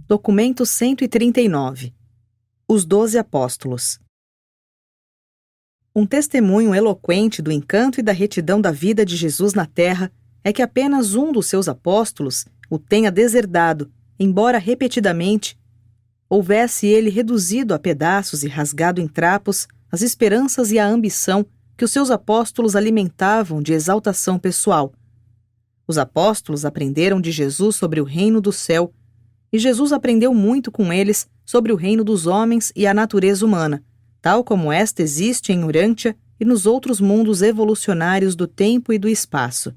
Documento 139. Os 12 Apóstolos. Um testemunho eloquente do encanto e da retidão da vida de Jesus na terra é que apenas um dos seus apóstolos o tenha deserdado, embora repetidamente houvesse ele reduzido a pedaços e rasgado em trapos as esperanças e a ambição que os seus apóstolos alimentavam de exaltação pessoal. Os apóstolos aprenderam de Jesus sobre o reino do céu, e Jesus aprendeu muito com eles sobre o reino dos homens e a natureza humana, tal como esta existe em Urântia e nos outros mundos evolucionários do tempo e do espaço.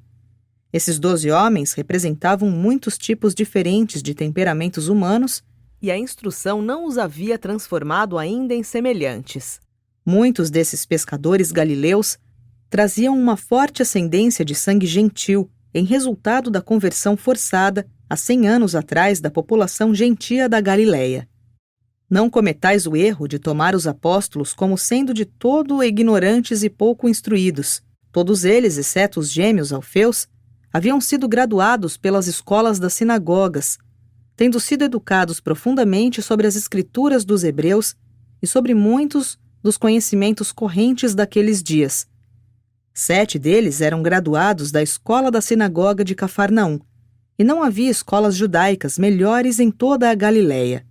Esses 12 homens representavam muitos tipos diferentes de temperamentos humanos, e a instrução não os havia transformado ainda em semelhantes. Muitos desses pescadores galileus traziam uma forte ascendência de sangue gentil, em resultado da conversão forçada há 100 anos atrás da população gentia da Galileia. Não cometais o erro de tomar os apóstolos como sendo de todo ignorantes e pouco instruídos. Todos eles, exceto os gêmeos Alfeus, haviam sido graduados pelas escolas das sinagogas, tendo sido educados profundamente sobre as escrituras dos hebreus e sobre muitos dos conhecimentos correntes daqueles dias. 7 deles eram graduados da escola da sinagoga de Cafarnaum, e não havia escolas judaicas melhores em toda a Galileia.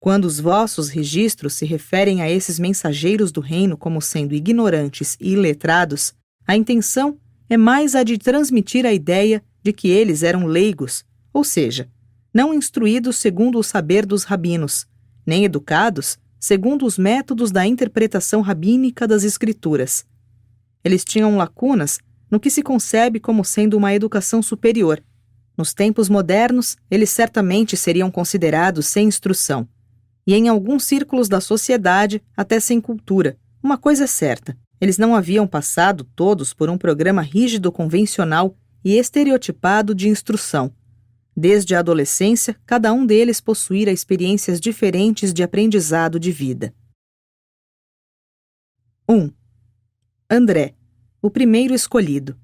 Quando os vossos registros se referem a esses mensageiros do reino como sendo ignorantes e iletrados, a intenção é mais a de transmitir a ideia de que eles eram leigos, ou seja, não instruídos segundo o saber dos rabinos, nem educados segundo os métodos da interpretação rabínica das escrituras. Eles tinham lacunas no que se concebe como sendo uma educação superior. Nos tempos modernos, eles certamente seriam considerados sem instrução, e em alguns círculos da sociedade, até sem cultura. Uma coisa é certa, eles não haviam passado todos por um programa rígido, convencional e estereotipado de instrução. Desde a adolescência, cada um deles possuíra experiências diferentes de aprendizado de vida. 1. André, o primeiro escolhido.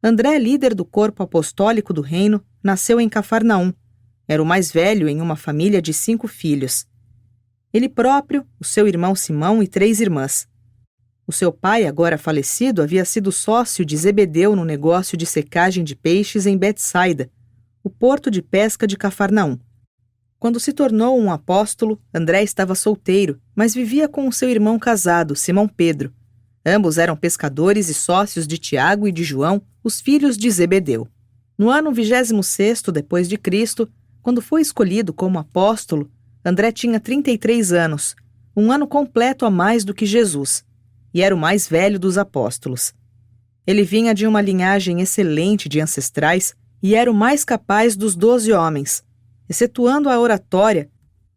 André, líder do corpo apostólico do reino, nasceu em Cafarnaum. Era o mais velho em uma família de 5 filhos. Ele próprio, o seu irmão Simão e 3 irmãs. O seu pai, agora falecido, havia sido sócio de Zebedeu no negócio de secagem de peixes em Betsaida, o porto de pesca de Cafarnaum. Quando se tornou um apóstolo, André estava solteiro, mas vivia com o seu irmão casado, Simão Pedro. Ambos eram pescadores e sócios de Tiago e de João, os filhos de Zebedeu. No ano 26º depois de Cristo, quando foi escolhido como apóstolo, André tinha 33 anos, um ano completo a mais do que Jesus, e era o mais velho dos apóstolos. Ele vinha de uma linhagem excelente de ancestrais e era o mais capaz dos 12 homens. Excetuando a oratória,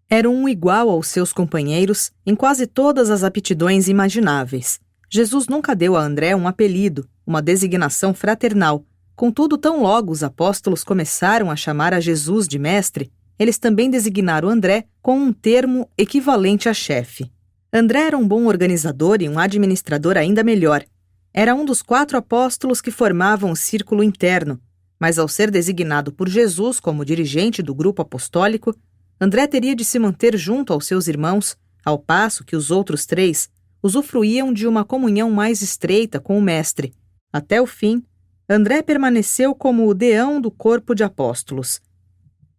era um igual aos seus companheiros em quase todas as aptidões imagináveis. Jesus nunca deu a André um apelido, uma designação fraternal. Contudo, tão logo os apóstolos começaram a chamar a Jesus de mestre, eles também designaram André com um termo equivalente a chefe. André era um bom organizador e um administrador ainda melhor. Era um dos 4 apóstolos que formavam o círculo interno, mas ao ser designado por Jesus como dirigente do grupo apostólico, André teria de se manter junto aos seus irmãos, ao passo que os outros 3 usufruíam de uma comunhão mais estreita com o mestre. Até o fim, André permaneceu como o deão do corpo de apóstolos.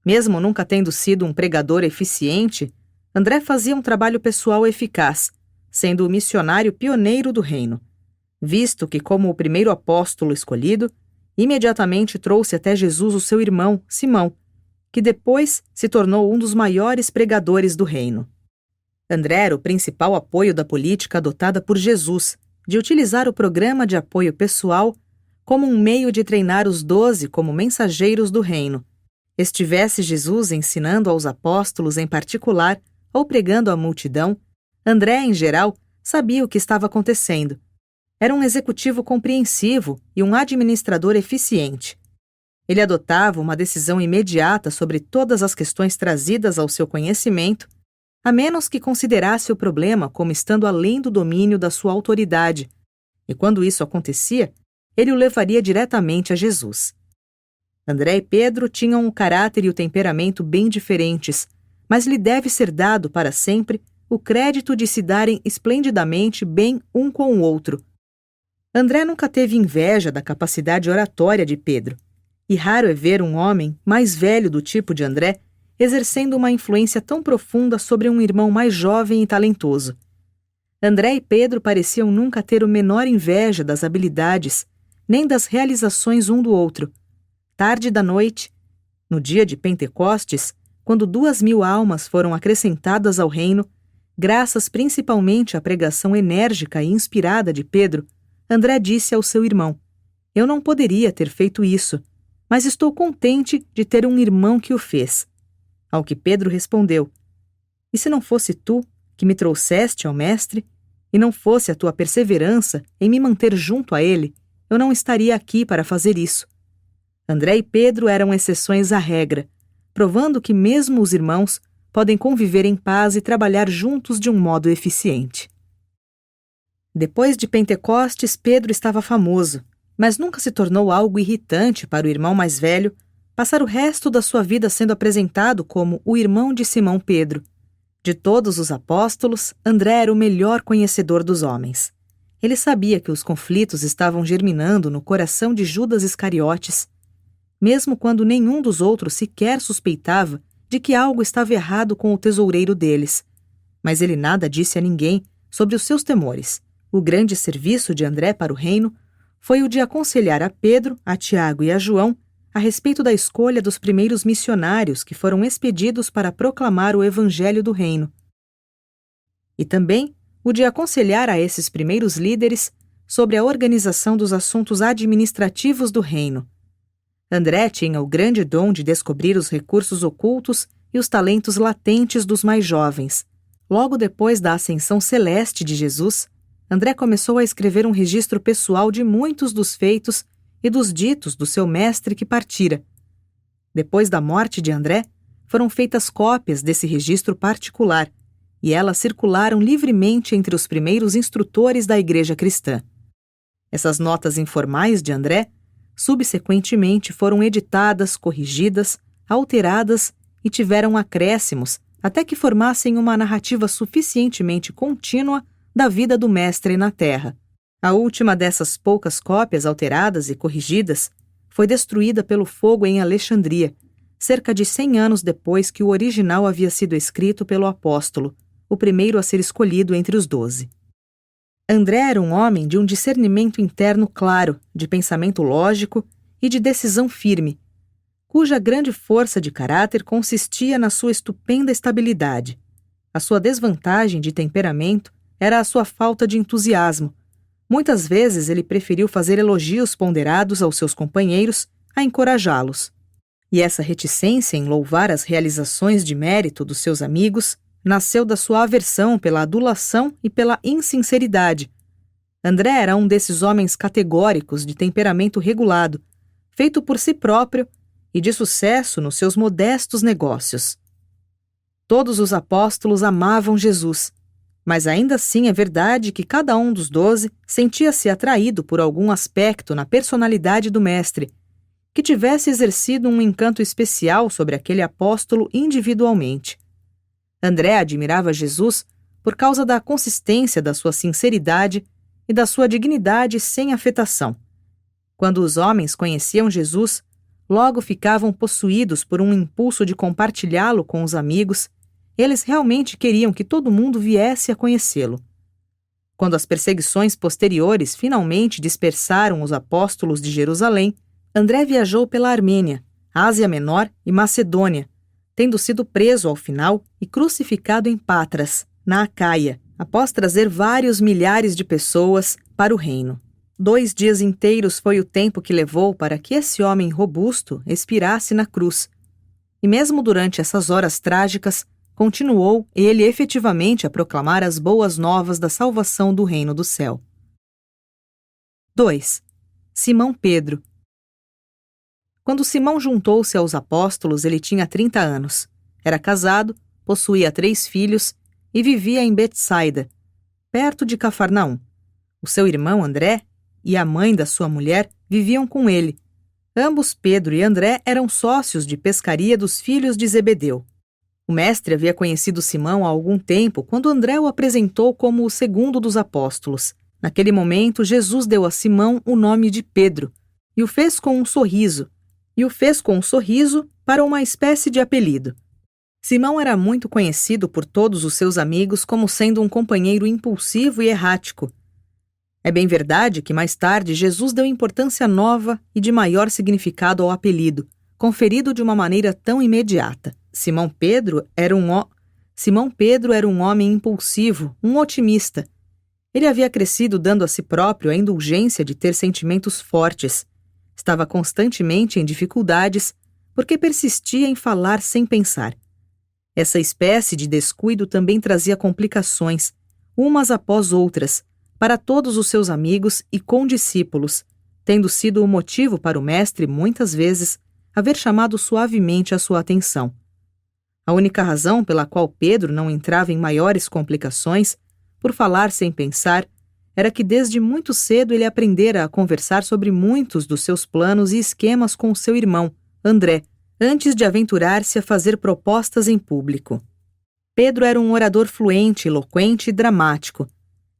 Mesmo nunca tendo sido um pregador eficiente, André fazia um trabalho pessoal eficaz, sendo o missionário pioneiro do reino, visto que, como o primeiro apóstolo escolhido, imediatamente trouxe até Jesus o seu irmão, Simão, que depois se tornou um dos maiores pregadores do reino. André era o principal apoio da política adotada por Jesus, de utilizar o programa de apoio pessoal como um meio de treinar os 12 como mensageiros do reino. Estivesse Jesus ensinando aos apóstolos em particular ou pregando à multidão, André, em geral, sabia o que estava acontecendo. Era um executivo compreensivo e um administrador eficiente. Ele adotava uma decisão imediata sobre todas as questões trazidas ao seu conhecimento, a menos que considerasse o problema como estando além do domínio da sua autoridade, e quando isso acontecia, ele o levaria diretamente a Jesus. André e Pedro tinham o caráter e o temperamento bem diferentes, mas lhe deve ser dado para sempre o crédito de se darem esplendidamente bem um com o outro. André nunca teve inveja da capacidade oratória de Pedro, e raro é ver um homem mais velho do tipo de André exercendo uma influência tão profunda sobre um irmão mais jovem e talentoso. André e Pedro pareciam nunca ter o menor inveja das habilidades, nem das realizações um do outro. Tarde da noite, no dia de Pentecostes, quando 2.000 almas foram acrescentadas ao reino, graças principalmente à pregação enérgica e inspirada de Pedro, André disse ao seu irmão: "Eu não poderia ter feito isso, mas estou contente de ter um irmão que o fez." Ao que Pedro respondeu: "E se não fosse tu que me trouxeste ao mestre, e não fosse a tua perseverança em me manter junto a ele, eu não estaria aqui para fazer isso." André e Pedro eram exceções à regra, provando que mesmo os irmãos podem conviver em paz e trabalhar juntos de um modo eficiente. Depois de Pentecostes, Pedro estava famoso, mas nunca se tornou algo irritante para o irmão mais velho passar o resto da sua vida sendo apresentado como o irmão de Simão Pedro. De todos os apóstolos, André era o melhor conhecedor dos homens. Ele sabia que os conflitos estavam germinando no coração de Judas Iscariotes, mesmo quando nenhum dos outros sequer suspeitava de que algo estava errado com o tesoureiro deles. Mas ele nada disse a ninguém sobre os seus temores. O grande serviço de André para o reino foi o de aconselhar a Pedro, a Tiago e a João a respeito da escolha dos primeiros missionários que foram expedidos para proclamar o evangelho do reino. E também o de aconselhar a esses primeiros líderes sobre a organização dos assuntos administrativos do reino. André tinha o grande dom de descobrir os recursos ocultos e os talentos latentes dos mais jovens. Logo depois da ascensão celeste de Jesus, André começou a escrever um registro pessoal de muitos dos feitos e dos ditos do seu mestre que partira. Depois da morte de André, foram feitas cópias desse registro particular, e elas circularam livremente entre os primeiros instrutores da igreja cristã. Essas notas informais de André subsequentemente foram editadas, corrigidas, alteradas e tiveram acréscimos até que formassem uma narrativa suficientemente contínua da vida do mestre na Terra. A última dessas poucas cópias alteradas e corrigidas foi destruída pelo fogo em Alexandria, cerca de 100 anos depois que o original havia sido escrito pelo apóstolo, o primeiro a ser escolhido entre os 12. André era um homem de um discernimento interno claro, de pensamento lógico e de decisão firme, cuja grande força de caráter consistia na sua estupenda estabilidade. A sua desvantagem de temperamento era a sua falta de entusiasmo. Muitas vezes ele preferiu fazer elogios ponderados aos seus companheiros a encorajá-los. E essa reticência em louvar as realizações de mérito dos seus amigos nasceu da sua aversão pela adulação e pela insinceridade. André era um desses homens categóricos de temperamento regulado, feito por si próprio e de sucesso nos seus modestos negócios. Todos os apóstolos amavam Jesus, mas ainda assim é verdade que cada um dos 12 sentia-se atraído por algum aspecto na personalidade do mestre, que tivesse exercido um encanto especial sobre aquele apóstolo individualmente. André admirava Jesus por causa da consistência da sua sinceridade e da sua dignidade sem afetação. Quando os homens conheciam Jesus, logo ficavam possuídos por um impulso de compartilhá-lo com os amigos. Eles realmente queriam que todo mundo viesse a conhecê-lo. Quando as perseguições posteriores finalmente dispersaram os apóstolos de Jerusalém, André viajou pela Armênia, Ásia Menor e Macedônia, tendo sido preso ao final e crucificado em Patras, na Acaia, após trazer vários milhares de pessoas para o reino. 2 dias inteiros foi o tempo que levou para que esse homem robusto expirasse na cruz. E mesmo durante essas horas trágicas, continuou ele efetivamente a proclamar as boas novas da salvação do reino do céu. 2. Simão Pedro. Quando Simão juntou-se aos apóstolos, ele tinha 30 anos. Era casado, possuía 3 filhos e vivia em Betsaida, perto de Cafarnaum. O seu irmão André e a mãe da sua mulher viviam com ele. Ambos, Pedro e André, eram sócios de pescaria dos filhos de Zebedeu. O mestre havia conhecido Simão há algum tempo quando André o apresentou como o segundo dos apóstolos. Naquele momento, Jesus deu a Simão o nome de Pedro e o fez com um sorriso para uma espécie de apelido. Simão era muito conhecido por todos os seus amigos como sendo um companheiro impulsivo e errático. É bem verdade que mais tarde Jesus deu importância nova e de maior significado ao apelido, conferido de uma maneira tão imediata. Simão Pedro era um homem impulsivo, um otimista. Ele havia crescido dando a si próprio a indulgência de ter sentimentos fortes. Estava constantemente em dificuldades porque persistia em falar sem pensar. Essa espécie de descuido também trazia complicações, umas após outras, para todos os seus amigos e condiscípulos, tendo sido o motivo para o mestre, muitas vezes, haver chamado suavemente a sua atenção. A única razão pela qual Pedro não entrava em maiores complicações, por falar sem pensar, era que desde muito cedo ele aprendera a conversar sobre muitos dos seus planos e esquemas com seu irmão, André, antes de aventurar-se a fazer propostas em público. Pedro era um orador fluente, eloquente e dramático.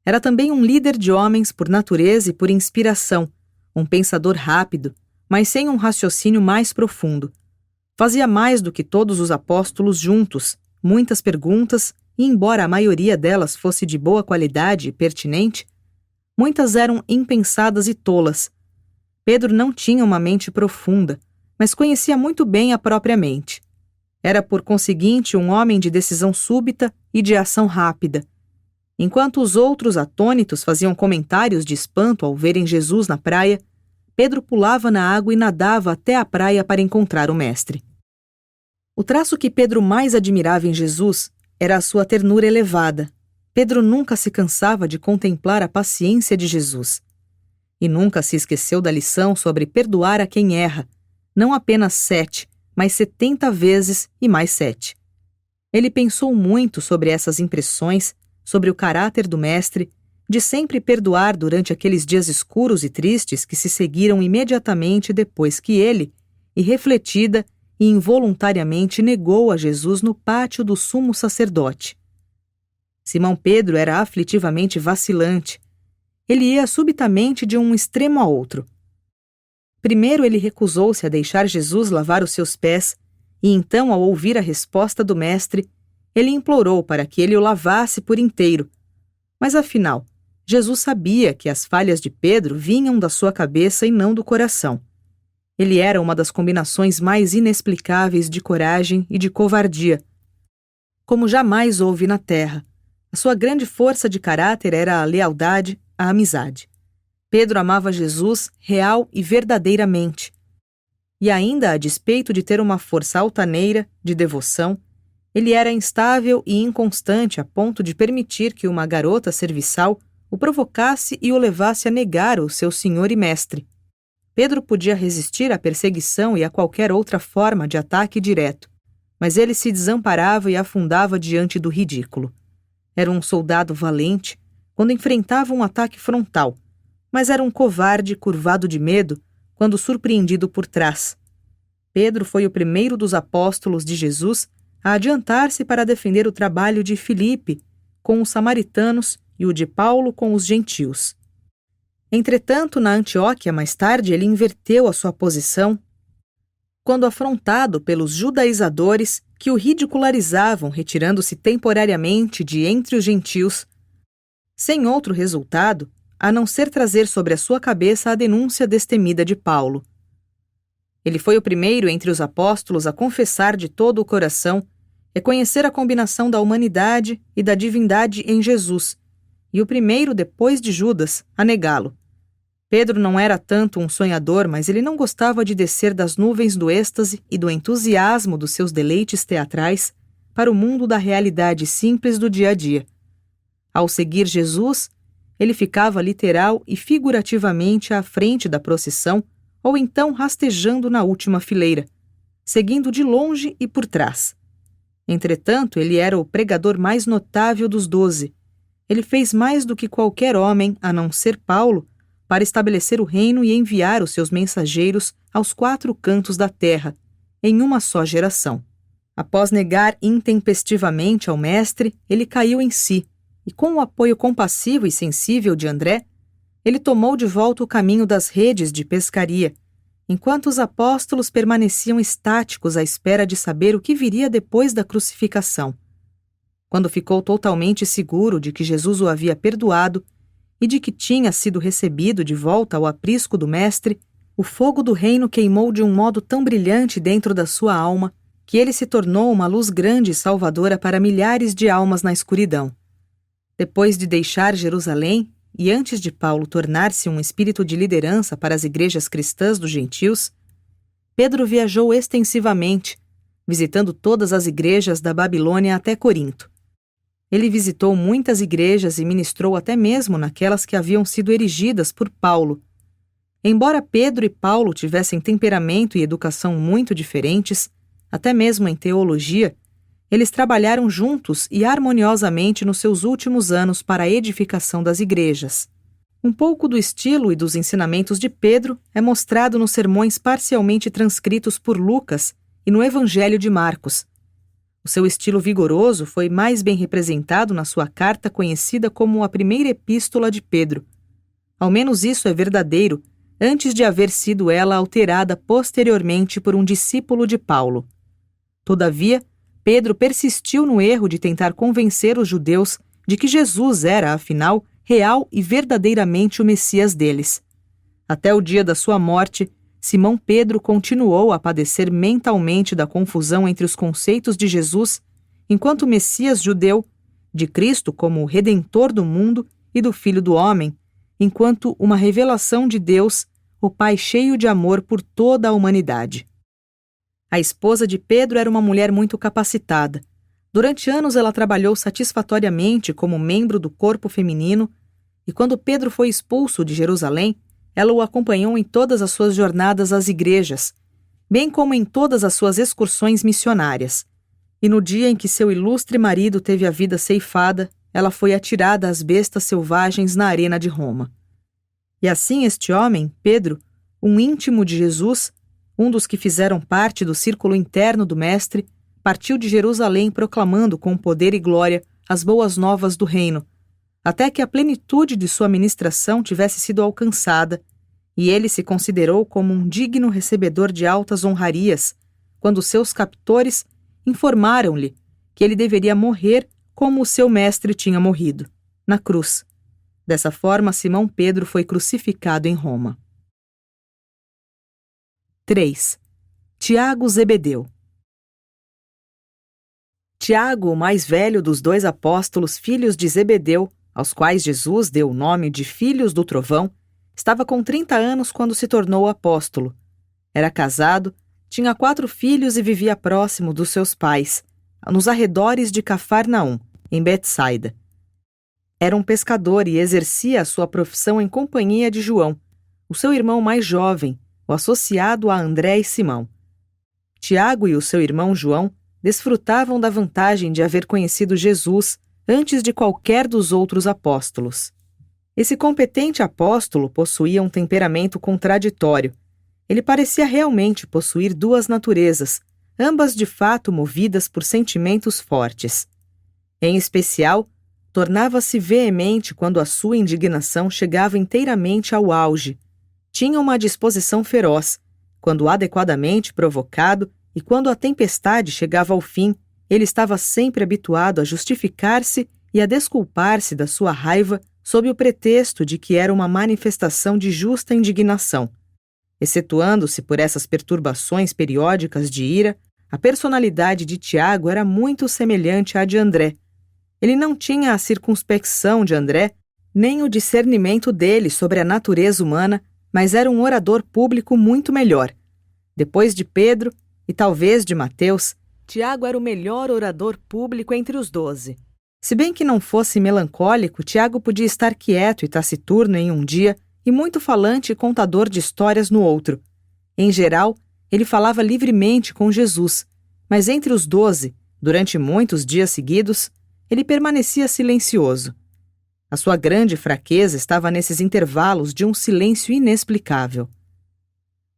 Era também um líder de homens por natureza e por inspiração, um pensador rápido, mas sem um raciocínio mais profundo. Fazia mais do que todos os apóstolos juntos, muitas perguntas, e embora a maioria delas fosse de boa qualidade e pertinente, muitas eram impensadas e tolas. Pedro não tinha uma mente profunda, mas conhecia muito bem a própria mente. Era, por conseguinte, um homem de decisão súbita e de ação rápida. Enquanto os outros atônitos faziam comentários de espanto ao verem Jesus na praia, Pedro pulava na água e nadava até a praia para encontrar o mestre. O traço que Pedro mais admirava em Jesus era a sua ternura elevada. Pedro nunca se cansava de contemplar a paciência de Jesus. E nunca se esqueceu da lição sobre perdoar a quem erra, não apenas 7, mas 70 vezes e mais 7. Ele pensou muito sobre essas impressões, sobre o caráter do mestre, de sempre perdoar durante aqueles dias escuros e tristes que se seguiram imediatamente depois que ele, irrefletida e involuntariamente, negou a Jesus no pátio do sumo sacerdote. Simão Pedro era aflitivamente vacilante. Ele ia subitamente de um extremo a outro. Primeiro ele recusou-se a deixar Jesus lavar os seus pés, e então, ao ouvir a resposta do mestre, ele implorou para que ele o lavasse por inteiro. Mas afinal, Jesus sabia que as falhas de Pedro vinham da sua cabeça e não do coração. Ele era uma das combinações mais inexplicáveis de coragem e de covardia, como jamais houve na terra. A sua grande força de caráter era a lealdade, a amizade. Pedro amava Jesus real e verdadeiramente. E ainda, a despeito de ter uma força altaneira, de devoção, ele era instável e inconstante a ponto de permitir que uma garota serviçal o provocasse e o levasse a negar o seu senhor e mestre. Pedro podia resistir à perseguição e a qualquer outra forma de ataque direto, mas ele se desamparava e afundava diante do ridículo. Era um soldado valente quando enfrentava um ataque frontal, mas era um covarde curvado de medo quando surpreendido por trás. Pedro foi o primeiro dos apóstolos de Jesus a adiantar-se para defender o trabalho de Filipe com os samaritanos e o de Paulo com os gentios. Entretanto, na Antioquia, mais tarde, ele inverteu a sua posição quando afrontado pelos judaizadores que o ridicularizavam, retirando-se temporariamente de entre os gentios, sem outro resultado a não ser trazer sobre a sua cabeça a denúncia destemida de Paulo. Ele foi o primeiro entre os apóstolos a confessar de todo o coração, reconhecer a combinação da humanidade e da divindade em Jesus, e o primeiro, depois de Judas, a negá-lo. Pedro não era tanto um sonhador, mas ele não gostava de descer das nuvens do êxtase e do entusiasmo dos seus deleites teatrais para o mundo da realidade simples do dia a dia. Ao seguir Jesus, ele ficava literal e figurativamente à frente da procissão, ou então rastejando na última fileira, seguindo de longe e por trás. Entretanto, ele era o pregador mais notável dos 12. Ele fez mais do que qualquer homem, a não ser Paulo, para estabelecer o reino e enviar os seus mensageiros aos 4 cantos da terra, em uma só geração. Após negar intempestivamente ao mestre, ele caiu em si, e com o apoio compassivo e sensível de André, ele tomou de volta o caminho das redes de pescaria, enquanto os apóstolos permaneciam estáticos à espera de saber o que viria depois da crucificação. Quando ficou totalmente seguro de que Jesus o havia perdoado e de que tinha sido recebido de volta ao aprisco do Mestre, o fogo do reino queimou de um modo tão brilhante dentro da sua alma que ele se tornou uma luz grande e salvadora para milhares de almas na escuridão. Depois de deixar Jerusalém, e antes de Paulo tornar-se um espírito de liderança para as igrejas cristãs dos gentios, Pedro viajou extensivamente, visitando todas as igrejas da Babilônia até Corinto. Ele visitou muitas igrejas e ministrou até mesmo naquelas que haviam sido erigidas por Paulo. Embora Pedro e Paulo tivessem temperamento e educação muito diferentes, até mesmo em teologia, eles trabalharam juntos e harmoniosamente nos seus últimos anos para a edificação das igrejas. Um pouco do estilo e dos ensinamentos de Pedro é mostrado nos sermões parcialmente transcritos por Lucas e no Evangelho de Marcos. O seu estilo vigoroso foi mais bem representado na sua carta conhecida como a primeira epístola de Pedro. Ao menos isso é verdadeiro, antes de haver sido ela alterada posteriormente por um discípulo de Paulo. Todavia, Pedro persistiu no erro de tentar convencer os judeus de que Jesus era, afinal, real e verdadeiramente o Messias deles. Até o dia da sua morte, Simão Pedro continuou a padecer mentalmente da confusão entre os conceitos de Jesus, enquanto Messias judeu, de Cristo como o Redentor do mundo e do Filho do Homem, enquanto uma revelação de Deus, o Pai cheio de amor por toda a humanidade. A esposa de Pedro era uma mulher muito capacitada. Durante anos ela trabalhou satisfatoriamente como membro do corpo feminino, e quando Pedro foi expulso de Jerusalém, ela o acompanhou em todas as suas jornadas às igrejas, bem como em todas as suas excursões missionárias. E no dia em que seu ilustre marido teve a vida ceifada, ela foi atirada às bestas selvagens na arena de Roma. E assim este homem, Pedro, um íntimo de Jesus, um dos que fizeram parte do círculo interno do Mestre, partiu de Jerusalém proclamando com poder e glória as boas novas do reino, até que a plenitude de sua ministração tivesse sido alcançada, e ele se considerou como um digno recebedor de altas honrarias, quando seus captores informaram-lhe que ele deveria morrer como o seu mestre tinha morrido, na cruz. Dessa forma, Simão Pedro foi crucificado em Roma. 3. Tiago Zebedeu. Tiago, o mais velho dos 2 apóstolos filhos de Zebedeu, aos quais Jesus deu o nome de Filhos do Trovão, estava com 30 anos quando se tornou apóstolo. Era casado, tinha 4 filhos e vivia próximo dos seus pais, nos arredores de Cafarnaum, em Betsaida. Era um pescador e exercia a sua profissão em companhia de João, o seu irmão mais jovem, o associado a André e Simão. Tiago e o seu irmão João desfrutavam da vantagem de haver conhecido Jesus antes de qualquer dos outros apóstolos. Esse competente apóstolo possuía um temperamento contraditório. Ele parecia realmente possuir 2 naturezas, ambas de fato movidas por sentimentos fortes. Em especial, tornava-se veemente quando a sua indignação chegava inteiramente ao auge. Tinha uma disposição feroz, quando adequadamente provocado, e quando a tempestade chegava ao fim, ele estava sempre habituado a justificar-se e a desculpar-se da sua raiva sob o pretexto de que era uma manifestação de justa indignação. Excetuando-se por essas perturbações periódicas de ira, a personalidade de Tiago era muito semelhante à de André. Ele não tinha a circunspecção de André, nem o discernimento dele sobre a natureza humana, mas era um orador público muito melhor. Depois de Pedro, e talvez de Mateus, Tiago era o melhor orador público entre os 12. Se bem que não fosse melancólico, Tiago podia estar quieto e taciturno em um dia e muito falante e contador de histórias no outro. Em geral, ele falava livremente com Jesus, mas entre os 12, durante muitos dias seguidos, ele permanecia silencioso. A sua grande fraqueza estava nesses intervalos de um silêncio inexplicável.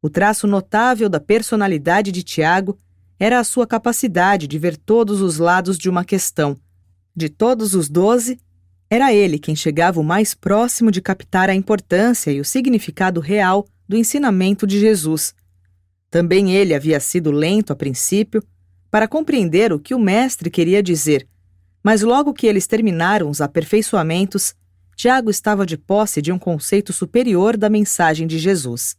O traço notável da personalidade de Tiago era a sua capacidade de ver todos os lados de uma questão. De todos os 12, era ele quem chegava o mais próximo de captar a importância e o significado real do ensinamento de Jesus. Também ele havia sido lento a princípio para compreender o que o mestre queria dizer, mas logo que eles terminaram os aperfeiçoamentos, Tiago estava de posse de um conceito superior da mensagem de Jesus.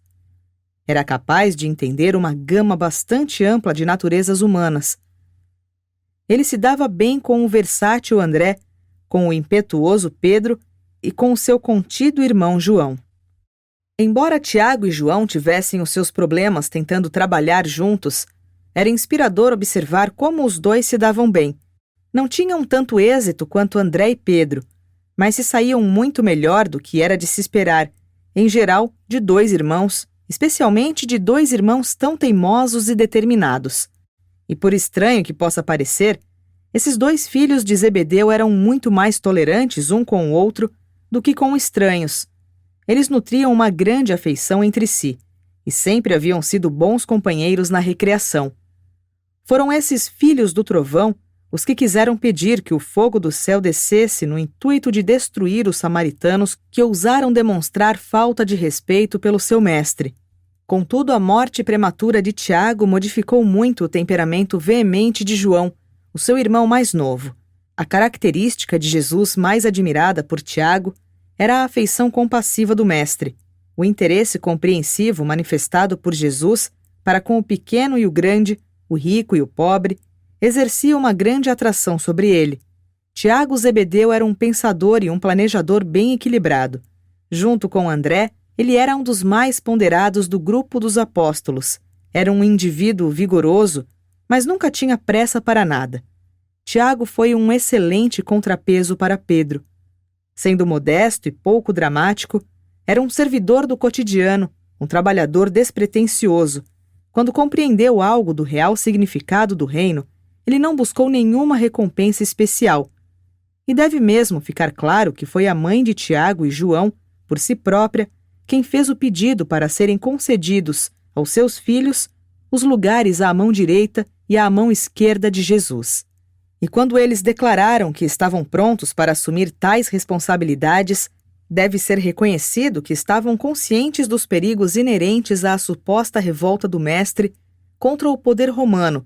Era capaz de entender uma gama bastante ampla de naturezas humanas. Ele se dava bem com o versátil André, com o impetuoso Pedro e com o seu contido irmão João. Embora Tiago e João tivessem os seus problemas tentando trabalhar juntos, era inspirador observar como os dois se davam bem. Não tinham tanto êxito quanto André e Pedro, mas se saíam muito melhor do que era de se esperar, em geral, de dois irmãos, especialmente de dois irmãos tão teimosos e determinados. E por estranho que possa parecer, esses dois filhos de Zebedeu eram muito mais tolerantes um com o outro do que com estranhos. Eles nutriam uma grande afeição entre si e sempre haviam sido bons companheiros na recreação. Foram esses filhos do trovão os que quiseram pedir que o fogo do céu descesse no intuito de destruir os samaritanos que ousaram demonstrar falta de respeito pelo seu mestre. Contudo, a morte prematura de Tiago modificou muito o temperamento veemente de João, o seu irmão mais novo. A característica de Jesus mais admirada por Tiago era a afeição compassiva do mestre, o interesse compreensivo manifestado por Jesus para com o pequeno e o grande, o rico e o pobre, exercia uma grande atração sobre ele. Tiago Zebedeu era um pensador e um planejador bem equilibrado. Junto com André, ele era um dos mais ponderados do grupo dos apóstolos. Era um indivíduo vigoroso, mas nunca tinha pressa para nada. Tiago foi um excelente contrapeso para Pedro. Sendo modesto e pouco dramático, era um servidor do cotidiano, um trabalhador despretensioso. Quando compreendeu algo do real significado do reino, ele não buscou nenhuma recompensa especial. E deve mesmo ficar claro que foi a mãe de Tiago e João, por si própria, quem fez o pedido para serem concedidos aos seus filhos os lugares à mão direita e à mão esquerda de Jesus. E quando eles declararam que estavam prontos para assumir tais responsabilidades, deve ser reconhecido que estavam conscientes dos perigos inerentes à suposta revolta do mestre contra o poder romano,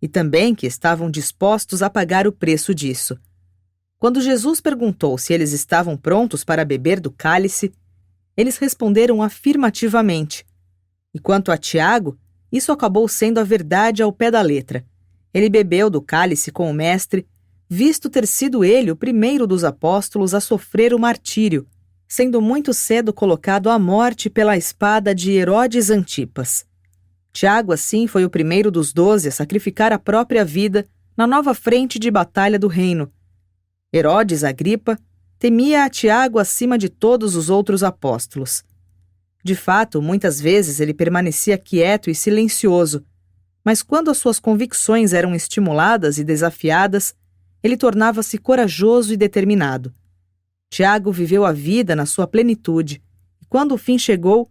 e também que estavam dispostos a pagar o preço disso. Quando Jesus perguntou se eles estavam prontos para beber do cálice, eles responderam afirmativamente. E quanto a Tiago, isso acabou sendo a verdade ao pé da letra. Ele bebeu do cálice com o mestre, visto ter sido ele o primeiro dos apóstolos a sofrer o martírio, sendo muito cedo colocado à morte pela espada de Herodes Antipas. Tiago, assim, foi o primeiro dos 12 a sacrificar a própria vida na nova frente de batalha do reino. Herodes Agripa temia a Tiago acima de todos os outros apóstolos. De fato, muitas vezes ele permanecia quieto e silencioso, mas quando as suas convicções eram estimuladas e desafiadas, ele tornava-se corajoso e determinado. Tiago viveu a vida na sua plenitude, e quando o fim chegou,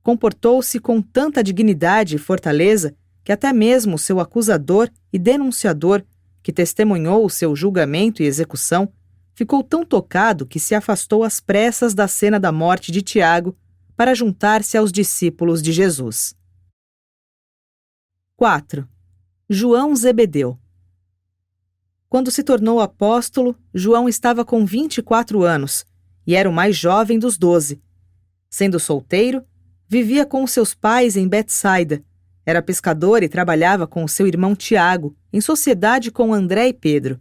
comportou-se com tanta dignidade e fortaleza que até mesmo seu acusador e denunciador, que testemunhou o seu julgamento e execução, ficou tão tocado que se afastou às pressas da cena da morte de Tiago para juntar-se aos discípulos de Jesus. 4. João Zebedeu. Quando se tornou apóstolo, João estava com 24 anos e era o mais jovem dos 12. Sendo solteiro, vivia com seus pais em Betsaida. Era pescador e trabalhava com seu irmão Tiago, em sociedade com André e Pedro.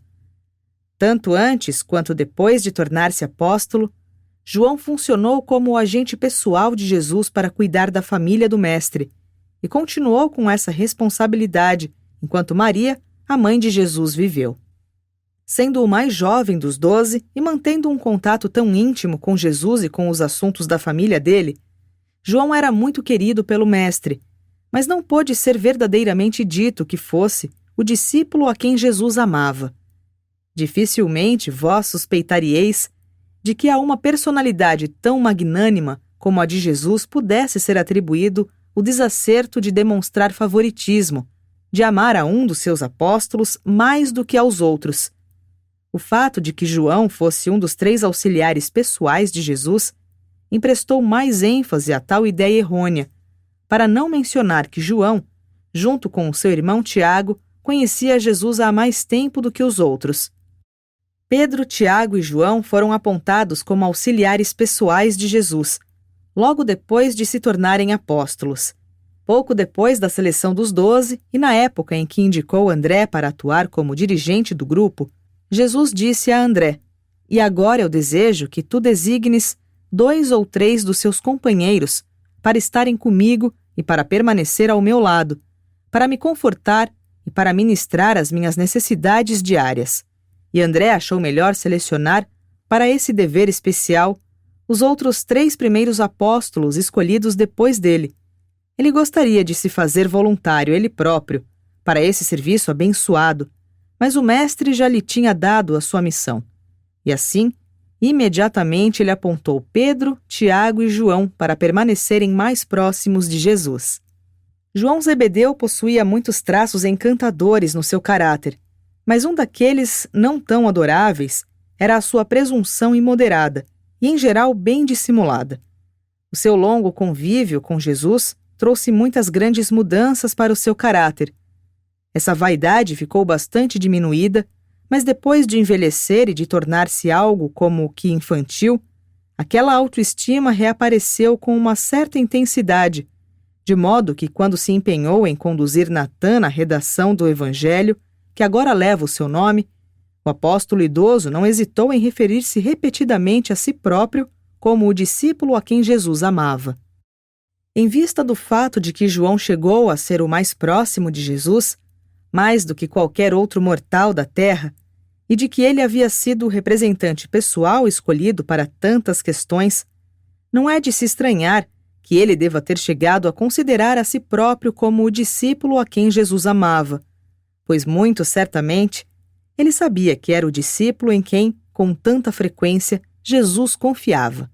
Tanto antes quanto depois de tornar-se apóstolo, João funcionou como o agente pessoal de Jesus para cuidar da família do mestre e continuou com essa responsabilidade enquanto Maria, a mãe de Jesus, viveu. Sendo o mais jovem dos 12 e mantendo um contato tão íntimo com Jesus e com os assuntos da família dele, João era muito querido pelo mestre, mas não pôde ser verdadeiramente dito que fosse o discípulo a quem Jesus amava. Dificilmente vós suspeitaríeis, de que a uma personalidade tão magnânima como a de Jesus pudesse ser atribuído o desacerto de demonstrar favoritismo, de amar a um dos seus apóstolos mais do que aos outros. O fato de que João fosse um dos 3 auxiliares pessoais de Jesus emprestou mais ênfase a tal ideia errônea, para não mencionar que João, junto com o seu irmão Tiago, conhecia Jesus há mais tempo do que os outros. Pedro, Tiago e João foram apontados como auxiliares pessoais de Jesus, logo depois de se tornarem apóstolos. Pouco depois da seleção dos 12 e na época em que indicou André para atuar como dirigente do grupo, Jesus disse a André: "E agora eu desejo que tu designes 2 ou 3 dos seus companheiros para estarem comigo e para permanecer ao meu lado, para me confortar e para ministrar as minhas necessidades diárias." E André achou melhor selecionar, para esse dever especial, os outros 3 primeiros apóstolos escolhidos depois dele. Ele gostaria de se fazer voluntário ele próprio, para esse serviço abençoado, mas o mestre já lhe tinha dado a sua missão. E assim, imediatamente ele apontou Pedro, Tiago e João para permanecerem mais próximos de Jesus. João Zebedeu possuía muitos traços encantadores no seu caráter, mas um daqueles não tão adoráveis era a sua presunção imoderada e, em geral, bem dissimulada. O seu longo convívio com Jesus trouxe muitas grandes mudanças para o seu caráter. Essa vaidade ficou bastante diminuída, mas depois de envelhecer e de tornar-se algo como que infantil, aquela autoestima reapareceu com uma certa intensidade, de modo que, quando se empenhou em conduzir Natã na redação do Evangelho, que agora leva o seu nome, o apóstolo idoso não hesitou em referir-se repetidamente a si próprio como o discípulo a quem Jesus amava. Em vista do fato de que João chegou a ser o mais próximo de Jesus, mais do que qualquer outro mortal da terra, e de que ele havia sido o representante pessoal escolhido para tantas questões, não é de se estranhar que ele deva ter chegado a considerar a si próprio como o discípulo a quem Jesus amava, pois muito certamente ele sabia que era o discípulo em quem, com tanta frequência, Jesus confiava.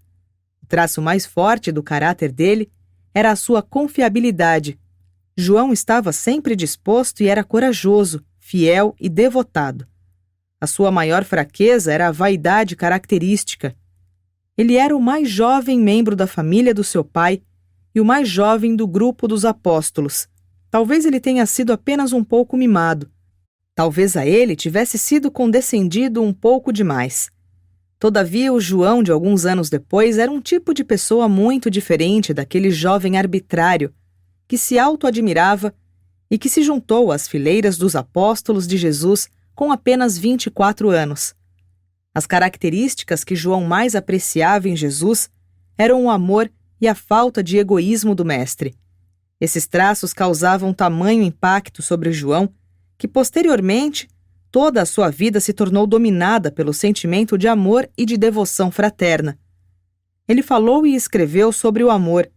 O traço mais forte do caráter dele era a sua confiabilidade. João estava sempre disposto e era corajoso, fiel e devotado. A sua maior fraqueza era a vaidade característica. Ele era o mais jovem membro da família do seu pai e o mais jovem do grupo dos apóstolos. Talvez ele tenha sido apenas um pouco mimado. Talvez a ele tivesse sido condescendido um pouco demais. Todavia, o João de alguns anos depois era um tipo de pessoa muito diferente daquele jovem arbitrário que se auto-admirava e que se juntou às fileiras dos apóstolos de Jesus com apenas 24 anos. As características que João mais apreciava em Jesus eram o amor e a falta de egoísmo do mestre. Esses traços causavam tamanho impacto sobre João que, posteriormente, toda a sua vida se tornou dominada pelo sentimento de amor e de devoção fraterna. Ele falou e escreveu sobre o amor.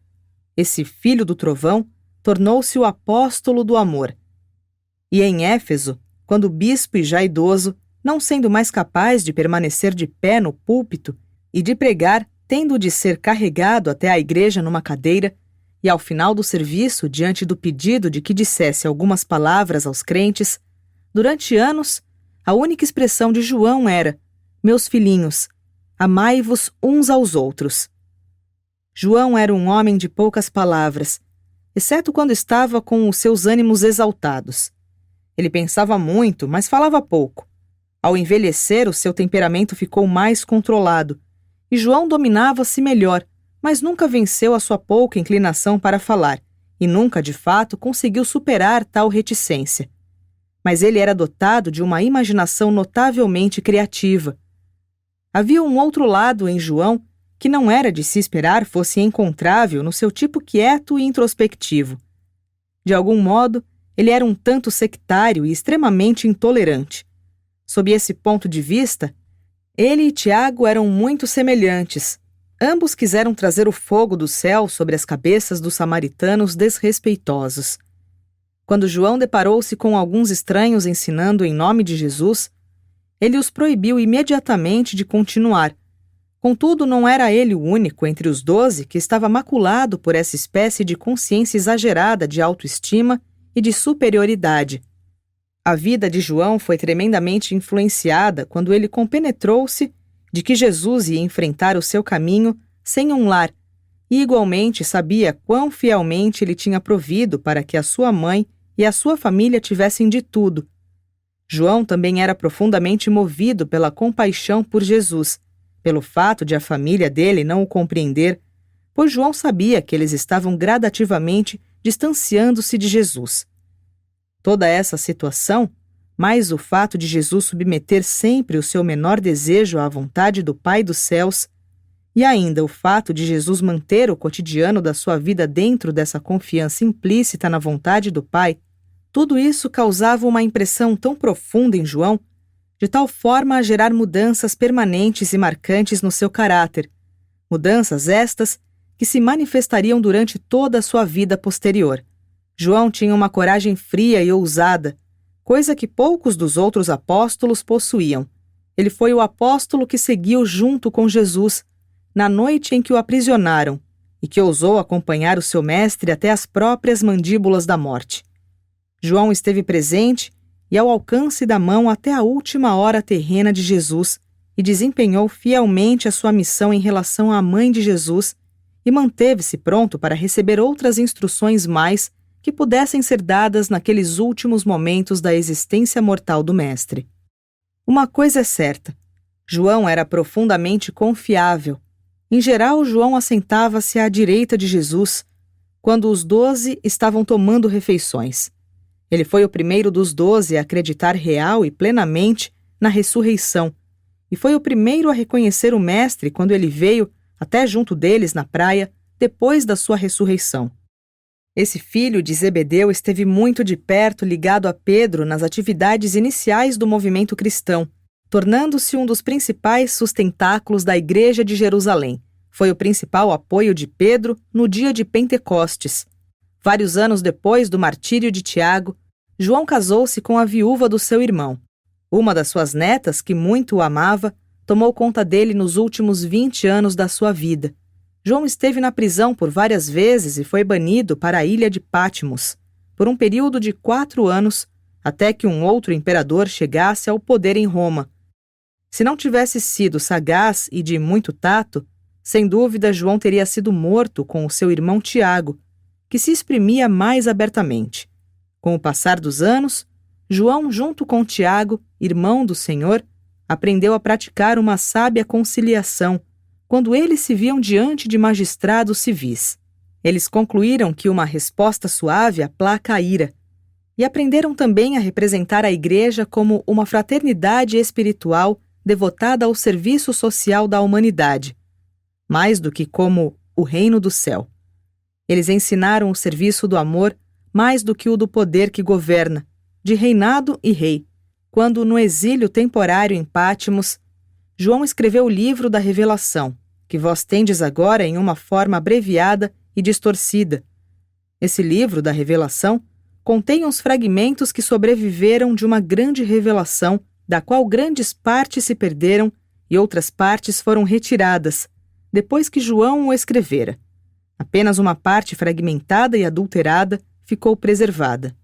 Esse filho do trovão tornou-se o apóstolo do amor. E em Éfeso, quando o bispo e já idoso, não sendo mais capaz de permanecer de pé no púlpito e de pregar, tendo de ser carregado até a igreja numa cadeira, e ao final do serviço, diante do pedido de que dissesse algumas palavras aos crentes, durante anos, a única expressão de João era: "Meus filhinhos, amai-vos uns aos outros." João era um homem de poucas palavras, exceto quando estava com os seus ânimos exaltados. Ele pensava muito, mas falava pouco. Ao envelhecer, o seu temperamento ficou mais controlado, e João dominava-se melhor, mas nunca venceu a sua pouca inclinação para falar, e nunca, de fato, conseguiu superar tal reticência. Mas ele era dotado de uma imaginação notavelmente criativa. Havia um outro lado em João que não era de se esperar fosse encontrável no seu tipo quieto e introspectivo. De algum modo, ele era um tanto sectário e extremamente intolerante. Sob esse ponto de vista, ele e Tiago eram muito semelhantes. Ambos quiseram trazer o fogo do céu sobre as cabeças dos samaritanos desrespeitosos. Quando João deparou-se com alguns estranhos ensinando em nome de Jesus, ele os proibiu imediatamente de continuar, Contudo, não era ele o único entre os 12 que estava maculado por essa espécie de consciência exagerada de autoestima e de superioridade. A vida de João foi tremendamente influenciada quando ele compenetrou-se de que Jesus ia enfrentar o seu caminho sem um lar, e igualmente sabia quão fielmente ele tinha provido para que a sua mãe e a sua família tivessem de tudo. João também era profundamente movido pela compaixão por Jesus, pelo fato de a família dele não o compreender, pois João sabia que eles estavam gradativamente distanciando-se de Jesus. Toda essa situação, mais o fato de Jesus submeter sempre o seu menor desejo à vontade do Pai dos céus, e ainda o fato de Jesus manter o cotidiano da sua vida dentro dessa confiança implícita na vontade do Pai, tudo isso causava uma impressão tão profunda em João, de tal forma a gerar mudanças permanentes e marcantes no seu caráter, mudanças estas que se manifestariam durante toda a sua vida posterior. João tinha uma coragem fria e ousada, coisa que poucos dos outros apóstolos possuíam. Ele foi o apóstolo que seguiu junto com Jesus, na noite em que o aprisionaram, e que ousou acompanhar o seu mestre até as próprias mandíbulas da morte. João esteve presente e ao alcance da mão até a última hora terrena de Jesus e desempenhou fielmente a sua missão em relação à mãe de Jesus e manteve-se pronto para receber outras instruções mais que pudessem ser dadas naqueles últimos momentos da existência mortal do mestre. Uma coisa é certa, João era profundamente confiável. Em geral, João assentava-se à direita de Jesus, quando os 12 estavam tomando refeições. Ele foi o primeiro dos 12 a acreditar real e plenamente na ressurreição, e foi o primeiro a reconhecer o Mestre quando ele veio até junto deles na praia, depois da sua ressurreição. Esse filho de Zebedeu esteve muito de perto ligado a Pedro nas atividades iniciais do movimento cristão, tornando-se um dos principais sustentáculos da Igreja de Jerusalém. Foi o principal apoio de Pedro no dia de Pentecostes. Vários anos depois do martírio de Tiago, João casou-se com a viúva do seu irmão. Uma das suas netas, que muito o amava, tomou conta dele nos últimos 20 anos da sua vida. João esteve na prisão por várias vezes e foi banido para a ilha de Patmos, por um período de 4 anos, até que um outro imperador chegasse ao poder em Roma. Se não tivesse sido sagaz e de muito tato, sem dúvida João teria sido morto com o seu irmão Tiago, que se exprimia mais abertamente. Com o passar dos anos, João, junto com Tiago, irmão do Senhor, aprendeu a praticar uma sábia conciliação, quando eles se viam diante de magistrados civis. Eles concluíram que uma resposta suave aplaca a ira, e aprenderam também a representar a Igreja como uma fraternidade espiritual devotada ao serviço social da humanidade, mais do que como o reino do céu. Eles ensinaram o serviço do amor mais do que o do poder que governa, de reinado e rei. Quando, no exílio temporário em Patmos, João escreveu o livro da Revelação, que vós tendes agora em uma forma abreviada e distorcida. Esse livro da Revelação contém uns fragmentos que sobreviveram de uma grande revelação, da qual grandes partes se perderam e outras partes foram retiradas, depois que João o escrevera. Apenas uma parte fragmentada e adulterada ficou preservada.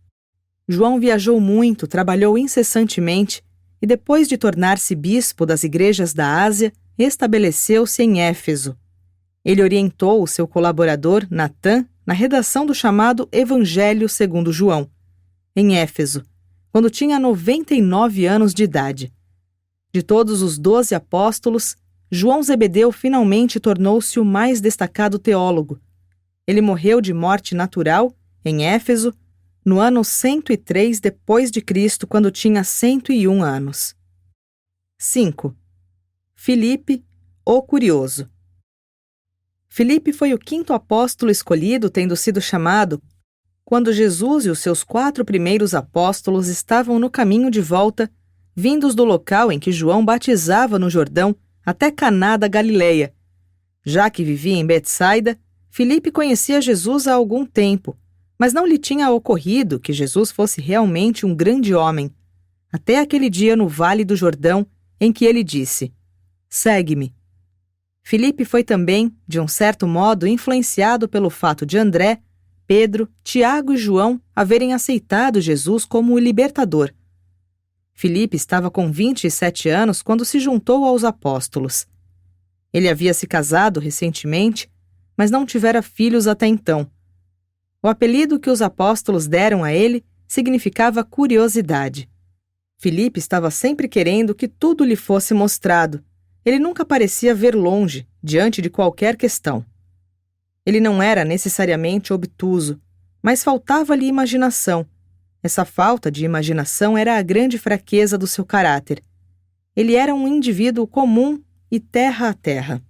João viajou muito, trabalhou incessantemente e, depois de tornar-se bispo das igrejas da Ásia, estabeleceu-se em Éfeso. Ele orientou o seu colaborador, Natã, na redação do chamado Evangelho segundo João, em Éfeso, quando tinha 99 anos de idade. De todos os 12 apóstolos, João Zebedeu finalmente tornou-se o mais destacado teólogo. Ele morreu de morte natural, em Éfeso, no ano 103 depois de Cristo, quando tinha 101 anos. 5. Filipe, o curioso. Filipe foi o 5º apóstolo escolhido, tendo sido chamado quando Jesus e os seus 4 primeiros apóstolos estavam no caminho de volta, vindos do local em que João batizava no Jordão até Caná da Galileia. Já que vivia em Betsaida, Filipe conhecia Jesus há algum tempo, mas não lhe tinha ocorrido que Jesus fosse realmente um grande homem, até aquele dia no Vale do Jordão em que ele disse: "Segue-me." Filipe foi também, de um certo modo, influenciado pelo fato de André, Pedro, Tiago e João haverem aceitado Jesus como o libertador. Filipe estava com 27 anos quando se juntou aos apóstolos. Ele havia se casado recentemente, mas não tivera filhos até então. O apelido que os apóstolos deram a ele significava curiosidade. Filipe estava sempre querendo que tudo lhe fosse mostrado. Ele nunca parecia ver longe, diante de qualquer questão. Ele não era necessariamente obtuso, mas faltava-lhe imaginação. Essa falta de imaginação era a grande fraqueza do seu caráter. Ele era um indivíduo comum e terra a terra.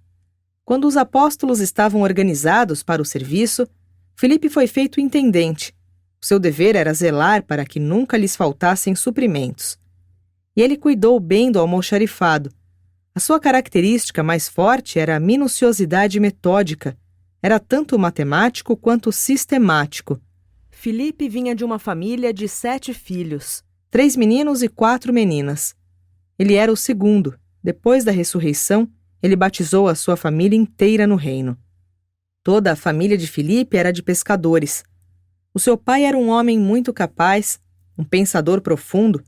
Quando os apóstolos estavam organizados para o serviço, Filipe foi feito intendente. O seu dever era zelar para que nunca lhes faltassem suprimentos. E ele cuidou bem do almoxarifado. A sua característica mais forte era a minuciosidade metódica. Era tanto matemático quanto sistemático. Filipe vinha de uma família de 7 filhos, 3 meninos e 4 meninas. Ele era o segundo. Depois da ressurreição, ele batizou a sua família inteira no reino. Toda a família de Filipe era de pescadores. O seu pai era um homem muito capaz, um pensador profundo,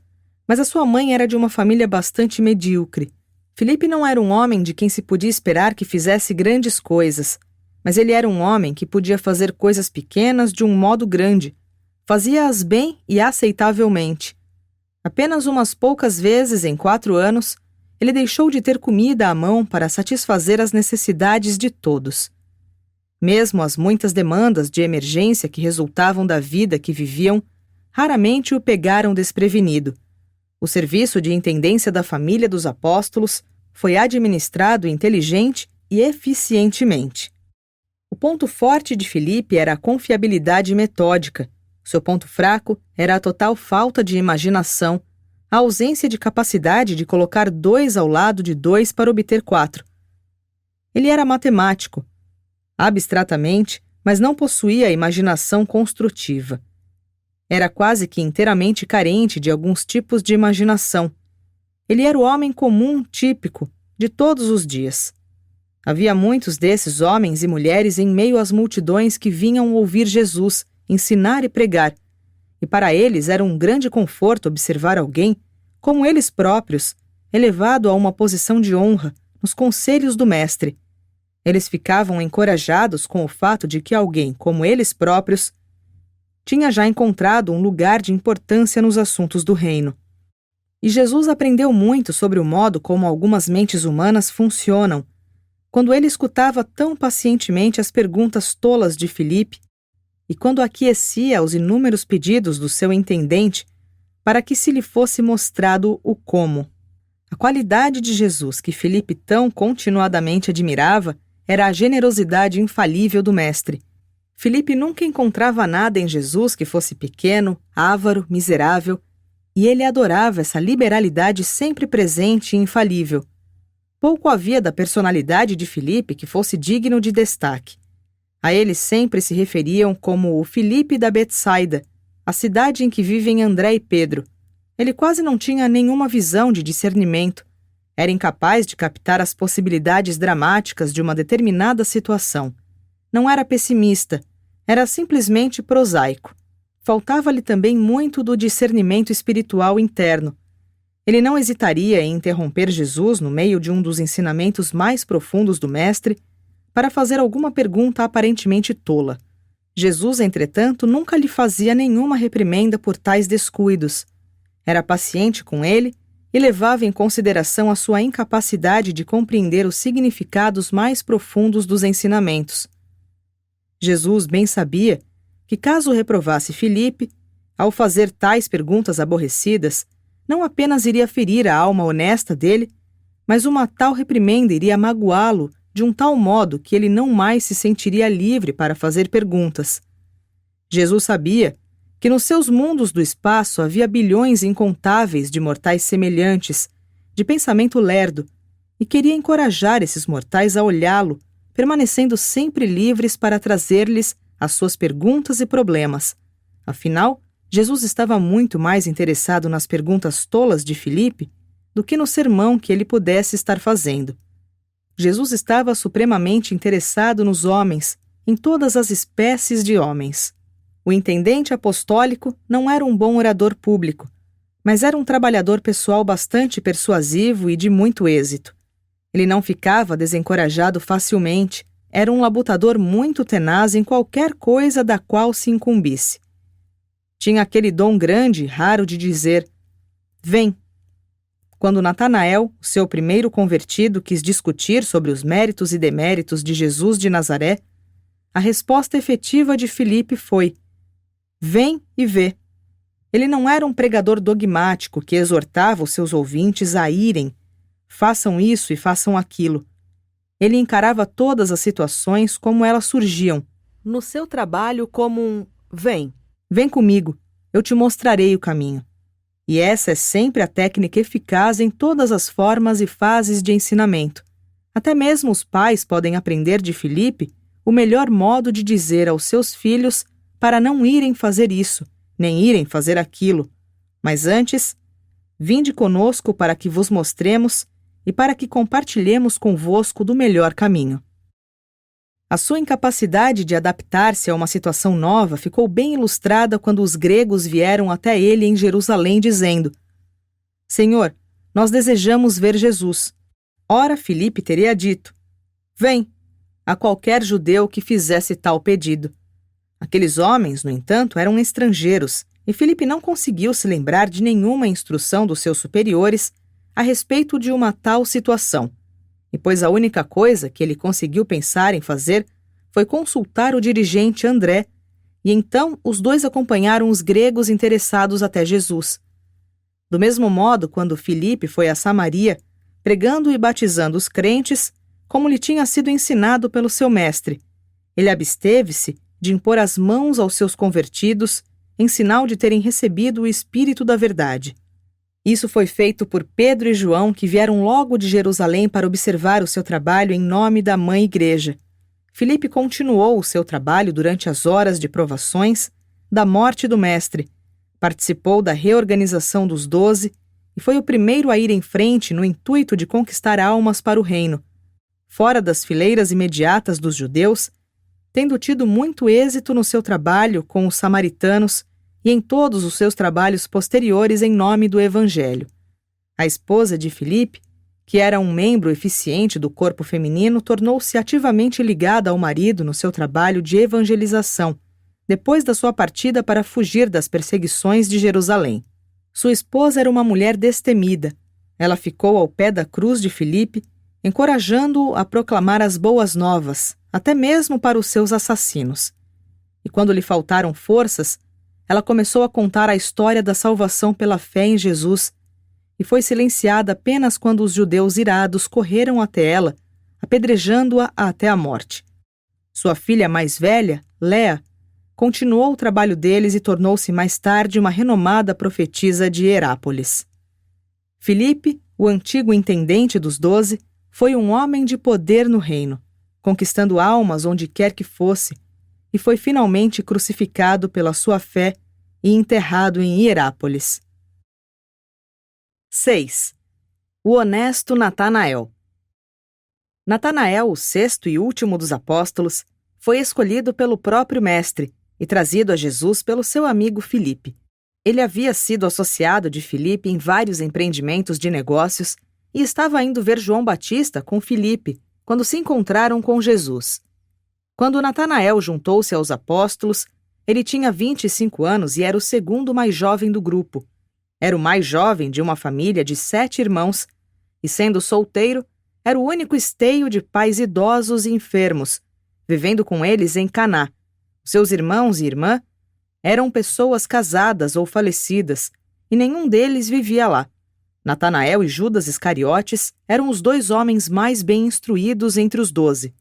mas a sua mãe era de uma família bastante medíocre. Filipe não era um homem de quem se podia esperar que fizesse grandes coisas, mas ele era um homem que podia fazer coisas pequenas de um modo grande. Fazia-as bem e aceitavelmente. Apenas umas poucas vezes em 4 anos, ele deixou de ter comida à mão para satisfazer as necessidades de todos. Mesmo as muitas demandas de emergência que resultavam da vida que viviam, raramente o pegaram desprevenido. O serviço de intendência da família dos apóstolos foi administrado inteligente e eficientemente. O ponto forte de Filipe era a confiabilidade metódica. Seu ponto fraco era a total falta de imaginação, a ausência de capacidade de colocar 2 ao lado de 2 para obter 4. Ele era matemático, abstratamente, mas não possuía imaginação construtiva. Era quase que inteiramente carente de alguns tipos de imaginação. Ele era o homem comum típico de todos os dias. Havia muitos desses homens e mulheres em meio às multidões que vinham ouvir Jesus, ensinar e pregar, e para eles era um grande conforto observar alguém, como eles próprios, elevado a uma posição de honra nos conselhos do Mestre. Eles ficavam encorajados com o fato de que alguém, como eles próprios, tinha já encontrado um lugar de importância nos assuntos do reino. E Jesus aprendeu muito sobre o modo como algumas mentes humanas funcionam, quando ele escutava tão pacientemente as perguntas tolas de Filipe e quando aquecia aos inúmeros pedidos do seu intendente para que se lhe fosse mostrado o como. A qualidade de Jesus que Filipe tão continuadamente admirava era a generosidade infalível do Mestre. Filipe nunca encontrava nada em Jesus que fosse pequeno, avaro, miserável, e ele adorava essa liberalidade sempre presente e infalível. Pouco havia da personalidade de Filipe que fosse digno de destaque. A ele sempre se referiam como o Filipe da Betsaida, a cidade em que vivem André e Pedro. Ele quase não tinha nenhuma visão de discernimento. Era incapaz de captar as possibilidades dramáticas de uma determinada situação. Não era pessimista, era simplesmente prosaico. Faltava-lhe também muito do discernimento espiritual interno. Ele não hesitaria em interromper Jesus no meio de um dos ensinamentos mais profundos do Mestre para fazer alguma pergunta aparentemente tola. Jesus, entretanto, nunca lhe fazia nenhuma reprimenda por tais descuidos. Era paciente com ele e levava em consideração a sua incapacidade de compreender os significados mais profundos dos ensinamentos. Jesus bem sabia que, caso reprovasse Filipe, ao fazer tais perguntas aborrecidas, não apenas iria ferir a alma honesta dele, mas uma tal reprimenda iria magoá-lo de um tal modo que ele não mais se sentiria livre para fazer perguntas. Jesus sabia que nos seus mundos do espaço havia bilhões incontáveis de mortais semelhantes, de pensamento lerdo, e queria encorajar esses mortais a olhá-lo, permanecendo sempre livres para trazer-lhes as suas perguntas e problemas. Afinal, Jesus estava muito mais interessado nas perguntas tolas de Filipe do que no sermão que ele pudesse estar fazendo. Jesus estava supremamente interessado nos homens, em todas as espécies de homens. O intendente apostólico não era um bom orador público, mas era um trabalhador pessoal bastante persuasivo e de muito êxito. Ele não ficava desencorajado facilmente, era um labutador muito tenaz em qualquer coisa da qual se incumbisse. Tinha aquele dom grande e raro de dizer: "Vem." Quando Natanael, o seu primeiro convertido, quis discutir sobre os méritos e deméritos de Jesus de Nazaré, a resposta efetiva de Filipe foi: "Vem e vê." Ele não era um pregador dogmático que exortava os seus ouvintes a irem, façam isso e façam aquilo. Ele encarava todas as situações como elas surgiam, no seu trabalho como um vem comigo, eu te mostrarei o caminho. E essa é sempre a técnica eficaz em todas as formas e fases de ensinamento. Até mesmo os pais podem aprender de Filipe o melhor modo de dizer aos seus filhos para não irem fazer isso, nem irem fazer aquilo, mas antes, vinde conosco para que vos mostremos e para que compartilhemos convosco do melhor caminho. A sua incapacidade de adaptar-se a uma situação nova ficou bem ilustrada quando os gregos vieram até ele em Jerusalém dizendo: "Senhor, nós desejamos ver Jesus." Ora, Filipe teria dito: "Vem," a qualquer judeu que fizesse tal pedido. Aqueles homens, no entanto, eram estrangeiros, e Filipe não conseguiu se lembrar de nenhuma instrução dos seus superiores a respeito de uma tal situação, e pois a única coisa que ele conseguiu pensar em fazer foi consultar o dirigente André, e então os dois acompanharam os gregos interessados até Jesus. Do mesmo modo, quando Filipe foi a Samaria, pregando e batizando os crentes, como lhe tinha sido ensinado pelo seu mestre, ele absteve-se de impor as mãos aos seus convertidos, em sinal de terem recebido o Espírito da verdade. Isso foi feito por Pedro e João, que vieram logo de Jerusalém para observar o seu trabalho em nome da Mãe Igreja. Filipe continuou o seu trabalho durante as horas de provações da morte do Mestre, participou da reorganização dos 12 e foi o primeiro a ir em frente no intuito de conquistar almas para o reino, fora das fileiras imediatas dos judeus, tendo tido muito êxito no seu trabalho com os samaritanos e em todos os seus trabalhos posteriores em nome do Evangelho. A esposa de Filipe, que era um membro eficiente do corpo feminino, tornou-se ativamente ligada ao marido no seu trabalho de evangelização, depois da sua partida para fugir das perseguições de Jerusalém. Sua esposa era uma mulher destemida. Ela ficou ao pé da cruz de Filipe, encorajando-o a proclamar as boas novas, até mesmo para os seus assassinos. E quando lhe faltaram forças, ela começou a contar a história da salvação pela fé em Jesus e foi silenciada apenas quando os judeus irados correram até ela, apedrejando-a até a morte. Sua filha mais velha, Léa, continuou o trabalho deles e tornou-se mais tarde uma renomada profetisa de Herápolis. Filipe, o antigo intendente dos 12, foi um homem de poder no reino, conquistando almas onde quer que fosse, e foi finalmente crucificado pela sua fé e enterrado em Hierápolis. 6. O honesto Natanael. Natanael, o sexto e último dos apóstolos, foi escolhido pelo próprio Mestre e trazido a Jesus pelo seu amigo Filipe. Ele havia sido associado de Filipe em vários empreendimentos de negócios e estava indo ver João Batista com Filipe quando se encontraram com Jesus. Quando Natanael juntou-se aos apóstolos, ele tinha 25 anos e era o segundo mais jovem do grupo. Era o mais jovem de uma família de 7 irmãos e, sendo solteiro, era o único esteio de pais idosos e enfermos, vivendo com eles em Caná. Seus irmãos e irmã eram pessoas casadas ou falecidas e nenhum deles vivia lá. Natanael e Judas Iscariotes eram os 2 homens mais bem instruídos entre os 12.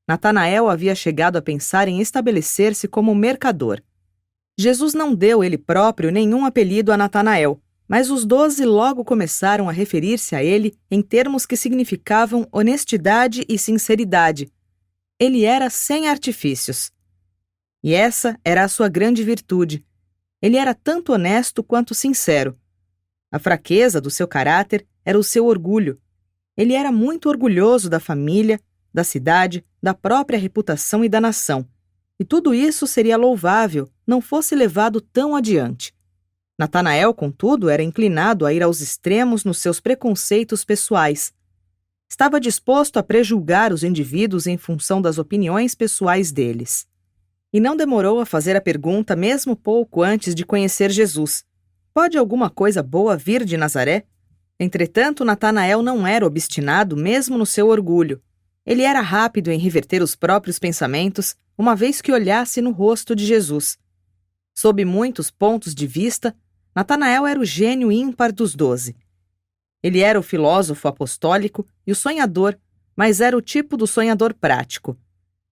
Natanael havia chegado a pensar em estabelecer-se como mercador. Jesus não deu ele próprio nenhum apelido a Natanael, mas os 12 logo começaram a referir-se a ele em termos que significavam honestidade e sinceridade. Ele era sem artifícios. E essa era a sua grande virtude. Ele era tanto honesto quanto sincero. A fraqueza do seu caráter era o seu orgulho. Ele era muito orgulhoso da família, da cidade, da própria reputação e da nação. E tudo isso seria louvável, não fosse levado tão adiante. Natanael, contudo, era inclinado a ir aos extremos nos seus preconceitos pessoais. Estava disposto a prejulgar os indivíduos em função das opiniões pessoais deles. E não demorou a fazer a pergunta mesmo pouco antes de conhecer Jesus: pode alguma coisa boa vir de Nazaré? Entretanto, Natanael não era obstinado mesmo no seu orgulho. Ele era rápido em reverter os próprios pensamentos, uma vez que olhasse no rosto de Jesus. Sob muitos pontos de vista, Natanael era o gênio ímpar dos 12. Ele era o filósofo apostólico e o sonhador, mas era o tipo do sonhador prático.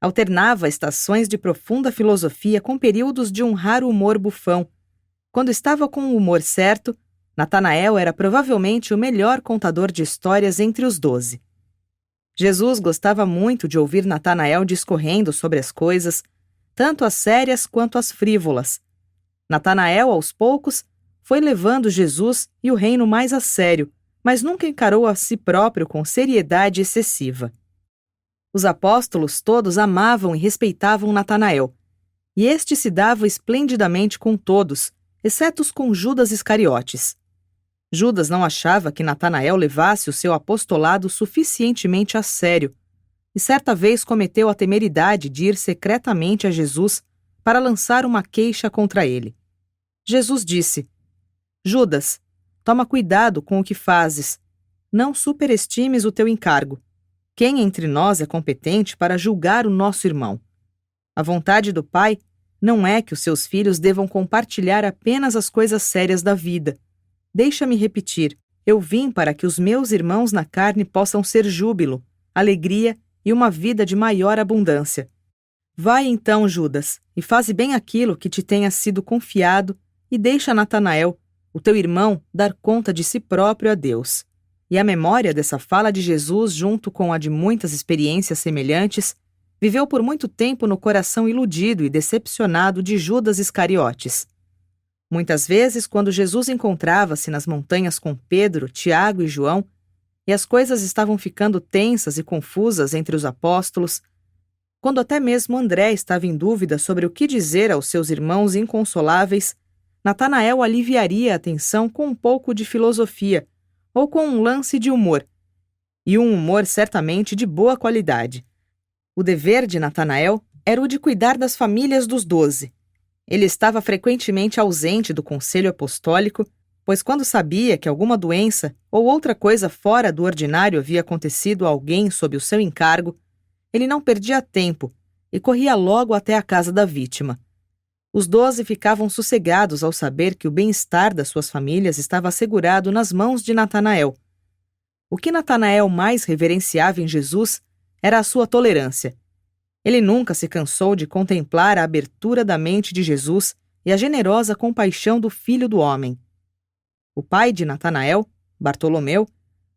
Alternava estações de profunda filosofia com períodos de um raro humor bufão. Quando estava com o humor certo, Natanael era provavelmente o melhor contador de histórias entre os 12. Jesus gostava muito de ouvir Natanael discorrendo sobre as coisas, tanto as sérias quanto as frívolas. Natanael, aos poucos, foi levando Jesus e o reino mais a sério, mas nunca encarou a si próprio com seriedade excessiva. Os apóstolos todos amavam e respeitavam Natanael, e este se dava esplendidamente com todos, exceto com Judas Iscariotes. Judas não achava que Natanael levasse o seu apostolado suficientemente a sério, e certa vez cometeu a temeridade de ir secretamente a Jesus para lançar uma queixa contra ele. Jesus disse: Judas, toma cuidado com o que fazes. Não superestimes o teu encargo. Quem entre nós é competente para julgar o nosso irmão? A vontade do Pai não é que os seus filhos devam compartilhar apenas as coisas sérias da vida. Deixa-me repetir, eu vim para que os meus irmãos na carne possam ser júbilo, alegria e uma vida de maior abundância. Vai então, Judas, e faze bem aquilo que te tenha sido confiado e deixa Natanael, o teu irmão, dar conta de si próprio a Deus. E a memória dessa fala de Jesus, junto com a de muitas experiências semelhantes, viveu por muito tempo no coração iludido e decepcionado de Judas Iscariotes. Muitas vezes, quando Jesus encontrava-se nas montanhas com Pedro, Tiago e João, e as coisas estavam ficando tensas e confusas entre os apóstolos, quando até mesmo André estava em dúvida sobre o que dizer aos seus irmãos inconsoláveis, Natanael aliviaria a tensão com um pouco de filosofia, ou com um lance de humor, e um humor certamente de boa qualidade. O dever de Natanael era o de cuidar das famílias dos 12. Ele estava frequentemente ausente do conselho apostólico, pois quando sabia que alguma doença ou outra coisa fora do ordinário havia acontecido a alguém sob o seu encargo, ele não perdia tempo e corria logo até a casa da vítima. Os 12 ficavam sossegados ao saber que o bem-estar das suas famílias estava assegurado nas mãos de Natanael. O que Natanael mais reverenciava em Jesus era a sua tolerância. Ele nunca se cansou de contemplar a abertura da mente de Jesus e a generosa compaixão do Filho do Homem. O pai de Natanael, Bartolomeu,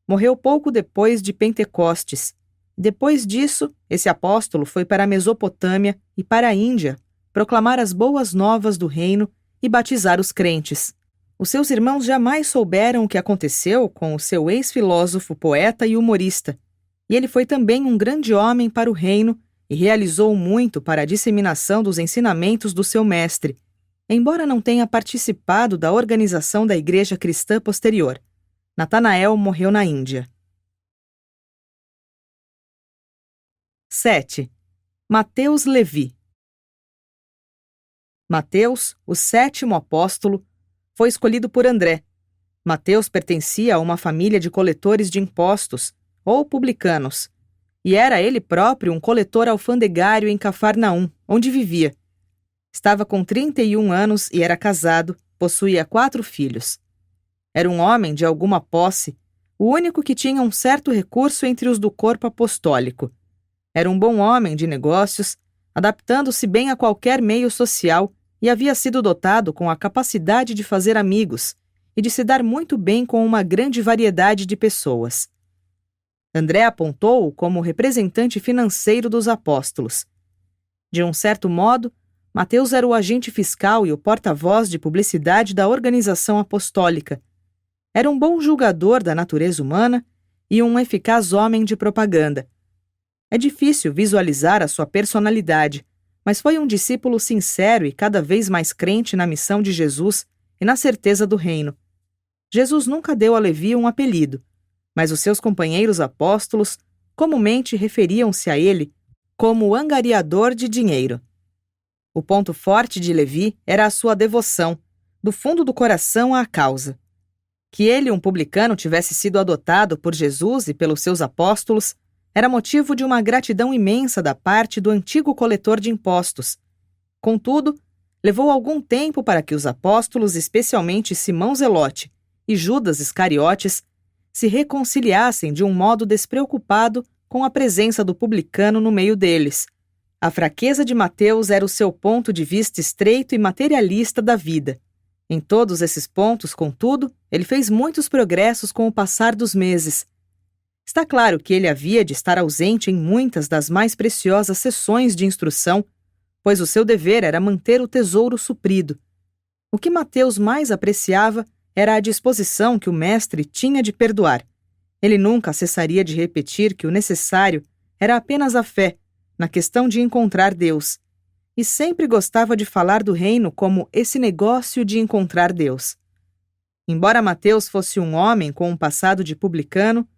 morreu pouco depois de Pentecostes. Depois disso, esse apóstolo foi para a Mesopotâmia e para a Índia, proclamar as boas novas do reino e batizar os crentes. Os seus irmãos jamais souberam o que aconteceu com o seu ex-filósofo, poeta e humorista, e ele foi também um grande homem para o reino e realizou muito para a disseminação dos ensinamentos do seu mestre, embora não tenha participado da organização da igreja cristã posterior. Natanael morreu na Índia. 7. Mateus Levi. Mateus, o 7º apóstolo, foi escolhido por André. Mateus pertencia a uma família de coletores de impostos, ou publicanos, e era ele próprio um coletor alfandegário em Cafarnaum, onde vivia. Estava com 31 anos e era casado, possuía 4 filhos. Era um homem de alguma posse, o único que tinha um certo recurso entre os do corpo apostólico. Era um bom homem de negócios, adaptando-se bem a qualquer meio social, e havia sido dotado com a capacidade de fazer amigos e de se dar muito bem com uma grande variedade de pessoas. André apontou-o como representante financeiro dos apóstolos. De um certo modo, Mateus era o agente fiscal e o porta-voz de publicidade da organização apostólica. Era um bom julgador da natureza humana e um eficaz homem de propaganda. É difícil visualizar a sua personalidade, mas foi um discípulo sincero e cada vez mais crente na missão de Jesus e na certeza do reino. Jesus nunca deu a Levi um apelido, mas os seus companheiros apóstolos comumente referiam-se a ele como o angariador de dinheiro. O ponto forte de Levi era a sua devoção, do fundo do coração à causa. Que ele, um publicano, tivesse sido adotado por Jesus e pelos seus apóstolos era motivo de uma gratidão imensa da parte do antigo coletor de impostos. Contudo, levou algum tempo para que os apóstolos, especialmente Simão Zelote e Judas Iscariotes, se reconciliassem de um modo despreocupado com a presença do publicano no meio deles. A fraqueza de Mateus era o seu ponto de vista estreito e materialista da vida. Em todos esses pontos, contudo, ele fez muitos progressos com o passar dos meses. Está claro que ele havia de estar ausente em muitas das mais preciosas sessões de instrução, pois o seu dever era manter o tesouro suprido. O que Mateus mais apreciava era a disposição que o mestre tinha de perdoar. Ele nunca cessaria de repetir que o necessário era apenas a fé, na questão de encontrar Deus, e sempre gostava de falar do reino como esse negócio de encontrar Deus. Embora Mateus fosse um homem com um passado de publicano,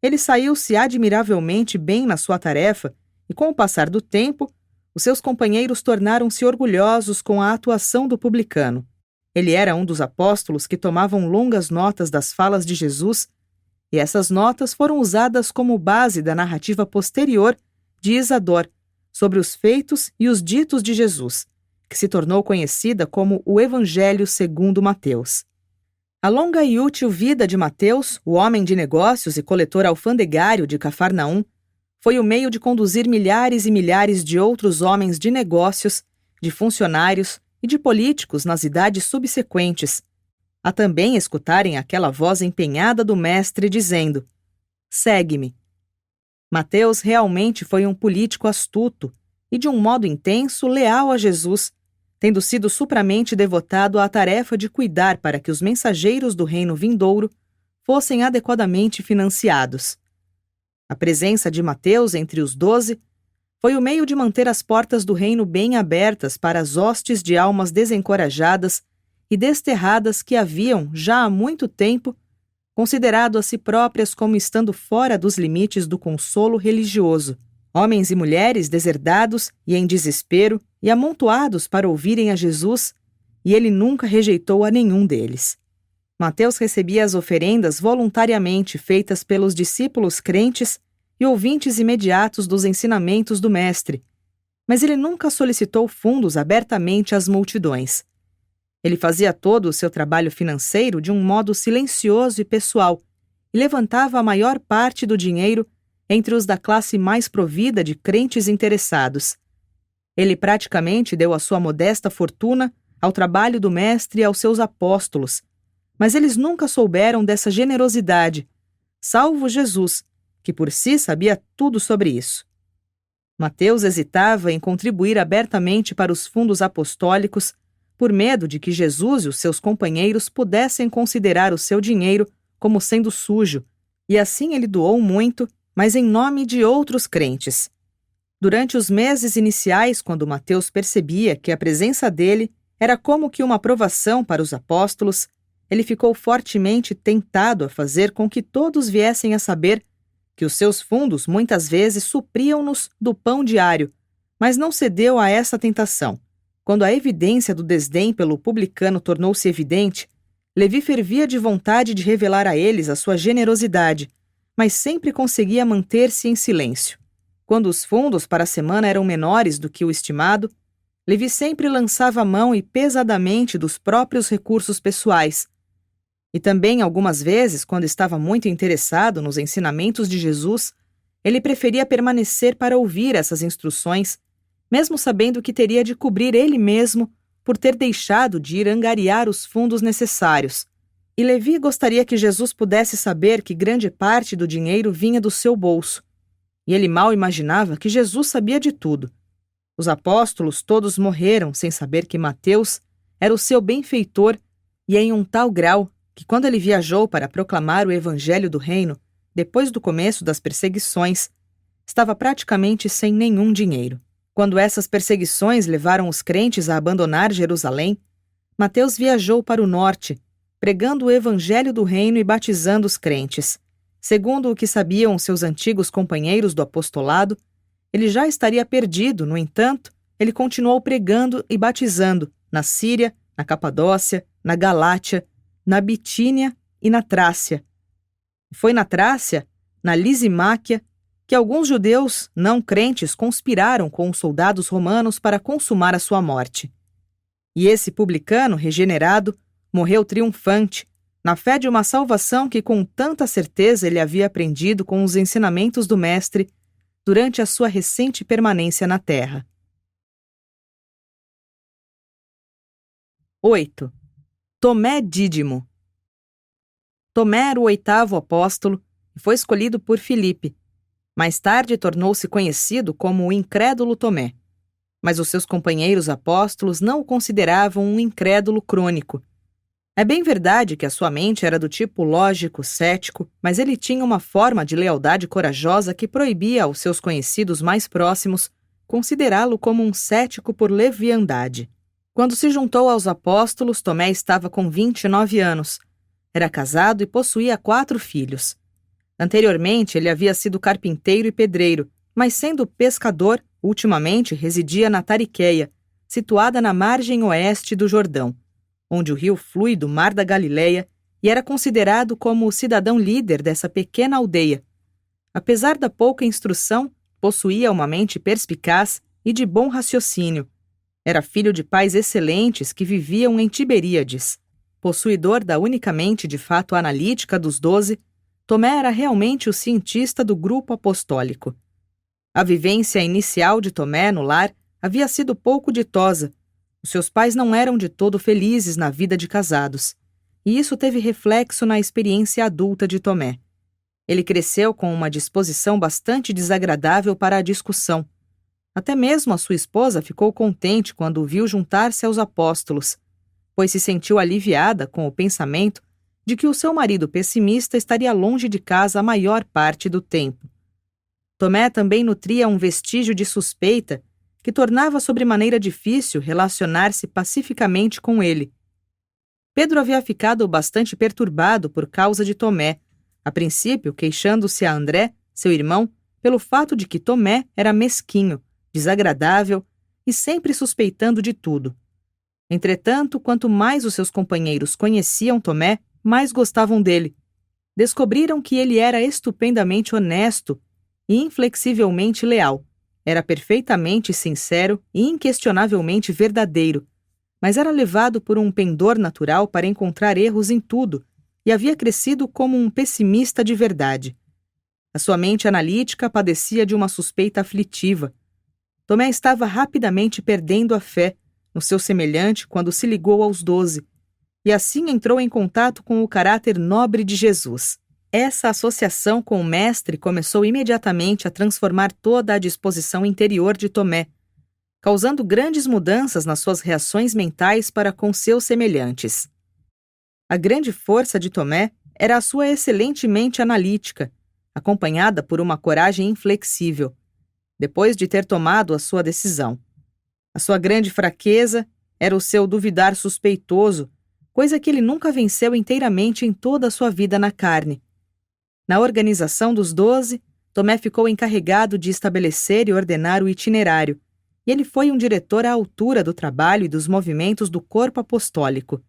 ele saiu-se admiravelmente bem na sua tarefa e, com o passar do tempo, os seus companheiros tornaram-se orgulhosos com a atuação do publicano. Ele era um dos apóstolos que tomavam longas notas das falas de Jesus, e essas notas foram usadas como base da narrativa posterior de Isador sobre os feitos e os ditos de Jesus, que se tornou conhecida como o Evangelho segundo Mateus. A longa e útil vida de Mateus, o homem de negócios e coletor alfandegário de Cafarnaum, foi o meio de conduzir milhares e milhares de outros homens de negócios, de funcionários e de políticos nas idades subsequentes, a também escutarem aquela voz empenhada do mestre dizendo: "Segue-me." Mateus realmente foi um político astuto e, de um modo intenso, leal a Jesus, tendo sido supramente devotado à tarefa de cuidar para que os mensageiros do reino vindouro fossem adequadamente financiados. A presença de Mateus entre os 12 foi o meio de manter as portas do reino bem abertas para as hostes de almas desencorajadas e desterradas que haviam, já há muito tempo, considerado a si próprias como estando fora dos limites do consolo religioso. Homens e mulheres deserdados e em desespero e amontoados para ouvirem a Jesus, e ele nunca rejeitou a nenhum deles. Mateus recebia as oferendas voluntariamente feitas pelos discípulos crentes e ouvintes imediatos dos ensinamentos do Mestre, mas ele nunca solicitou fundos abertamente às multidões. Ele fazia todo o seu trabalho financeiro de um modo silencioso e pessoal e levantava a maior parte do dinheiro entre os da classe mais provida de crentes interessados. Ele praticamente deu a sua modesta fortuna ao trabalho do Mestre e aos seus apóstolos, mas eles nunca souberam dessa generosidade, salvo Jesus, que por si sabia tudo sobre isso. Mateus hesitava em contribuir abertamente para os fundos apostólicos, por medo de que Jesus e os seus companheiros pudessem considerar o seu dinheiro como sendo sujo, e assim ele doou muito, mas em nome de outros crentes. Durante os meses iniciais, quando Mateus percebia que a presença dele era como que uma provação para os apóstolos, ele ficou fortemente tentado a fazer com que todos viessem a saber que os seus fundos muitas vezes supriam-nos do pão diário, mas não cedeu a essa tentação. Quando a evidência do desdém pelo publicano tornou-se evidente, Levi fervia de vontade de revelar a eles a sua generosidade, mas sempre conseguia manter-se em silêncio. Quando os fundos para a semana eram menores do que o estimado, Levi sempre lançava a mão e pesadamente dos próprios recursos pessoais. E também, algumas vezes, quando estava muito interessado nos ensinamentos de Jesus, ele preferia permanecer para ouvir essas instruções, mesmo sabendo que teria de cobrir ele mesmo por ter deixado de ir angariar os fundos necessários. E Levi gostaria que Jesus pudesse saber que grande parte do dinheiro vinha do seu bolso. E ele mal imaginava que Jesus sabia de tudo. Os apóstolos todos morreram sem saber que Mateus era o seu benfeitor, e em um tal grau que, quando ele viajou para proclamar o evangelho do reino, depois do começo das perseguições, estava praticamente sem nenhum dinheiro. Quando essas perseguições levaram os crentes a abandonar Jerusalém, Mateus viajou para o norte, pregando o evangelho do reino e batizando os crentes. Segundo o que sabiam seus antigos companheiros do apostolado, ele já estaria perdido, no entanto, ele continuou pregando e batizando na Síria, na Capadócia, na Galátia, na Bitínia e na Trácia. Foi na Trácia, na Lisimáquia, que alguns judeus não crentes conspiraram com os soldados romanos para consumar a sua morte. E esse publicano regenerado morreu triunfante, na fé de uma salvação que com tanta certeza ele havia aprendido com os ensinamentos do Mestre durante a sua recente permanência na terra. 8. Tomé Dídimo. Tomé era o 8º apóstolo e foi escolhido por Filipe. Mais tarde tornou-se conhecido como o incrédulo Tomé. Mas os seus companheiros apóstolos não o consideravam um incrédulo crônico. É bem verdade que a sua mente era do tipo lógico, cético, mas ele tinha uma forma de lealdade corajosa que proibia aos seus conhecidos mais próximos considerá-lo como um cético por leviandade. Quando se juntou aos apóstolos, Tomé estava com 29 anos. Era casado e possuía 4 filhos. Anteriormente, ele havia sido carpinteiro e pedreiro, mas sendo pescador, ultimamente residia na Tariqueia, situada na margem oeste do Jordão, onde o rio flui do Mar da Galileia, e era considerado como o cidadão líder dessa pequena aldeia. Apesar da pouca instrução, possuía uma mente perspicaz e de bom raciocínio. Era filho de pais excelentes que viviam em Tiberíades. Possuidor da única mente de fato analítica dos 12, Tomé era realmente o cientista do grupo apostólico. A vivência inicial de Tomé no lar havia sido pouco ditosa. Os seus pais não eram de todo felizes na vida de casados, e isso teve reflexo na experiência adulta de Tomé. Ele cresceu com uma disposição bastante desagradável para a discussão. Até mesmo a sua esposa ficou contente quando o viu juntar-se aos apóstolos, pois se sentiu aliviada com o pensamento de que o seu marido pessimista estaria longe de casa a maior parte do tempo. Tomé também nutria um vestígio de suspeita que tornava sobremaneira difícil relacionar-se pacificamente com ele. Pedro havia ficado bastante perturbado por causa de Tomé, a princípio queixando-se a André, seu irmão, pelo fato de que Tomé era mesquinho, desagradável e sempre suspeitando de tudo. Entretanto, quanto mais os seus companheiros conheciam Tomé, mais gostavam dele. Descobriram que ele era estupendamente honesto e inflexivelmente leal. Era perfeitamente sincero e inquestionavelmente verdadeiro, mas era levado por um pendor natural para encontrar erros em tudo e havia crescido como um pessimista de verdade. A sua mente analítica padecia de uma suspeita aflitiva. Tomé estava rapidamente perdendo a fé no seu semelhante quando se ligou aos 12, e assim entrou em contato com o caráter nobre de Jesus. Essa associação com o Mestre começou imediatamente a transformar toda a disposição interior de Tomé, causando grandes mudanças nas suas reações mentais para com seus semelhantes. A grande força de Tomé era a sua excelente mente analítica, acompanhada por uma coragem inflexível, depois de ter tomado a sua decisão. A sua grande fraqueza era o seu duvidar suspeitoso, coisa que ele nunca venceu inteiramente em toda a sua vida na carne. Na organização dos 12, Tomé ficou encarregado de estabelecer e ordenar o itinerário, e ele foi um diretor à altura do trabalho e dos movimentos do corpo apostólico.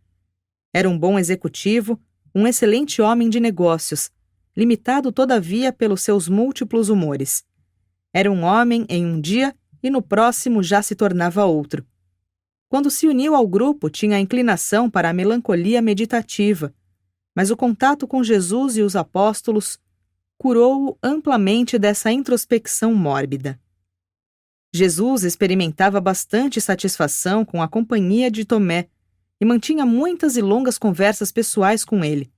Era um bom executivo, um excelente homem de negócios, limitado todavia pelos seus múltiplos humores. Era um homem em um dia e no próximo já se tornava outro. Quando se uniu ao grupo, tinha a inclinação para a melancolia meditativa, mas o contato com Jesus e os apóstolos curou-o amplamente dessa introspecção mórbida. Jesus experimentava bastante satisfação com a companhia de Tomé e mantinha muitas e longas conversas pessoais com ele.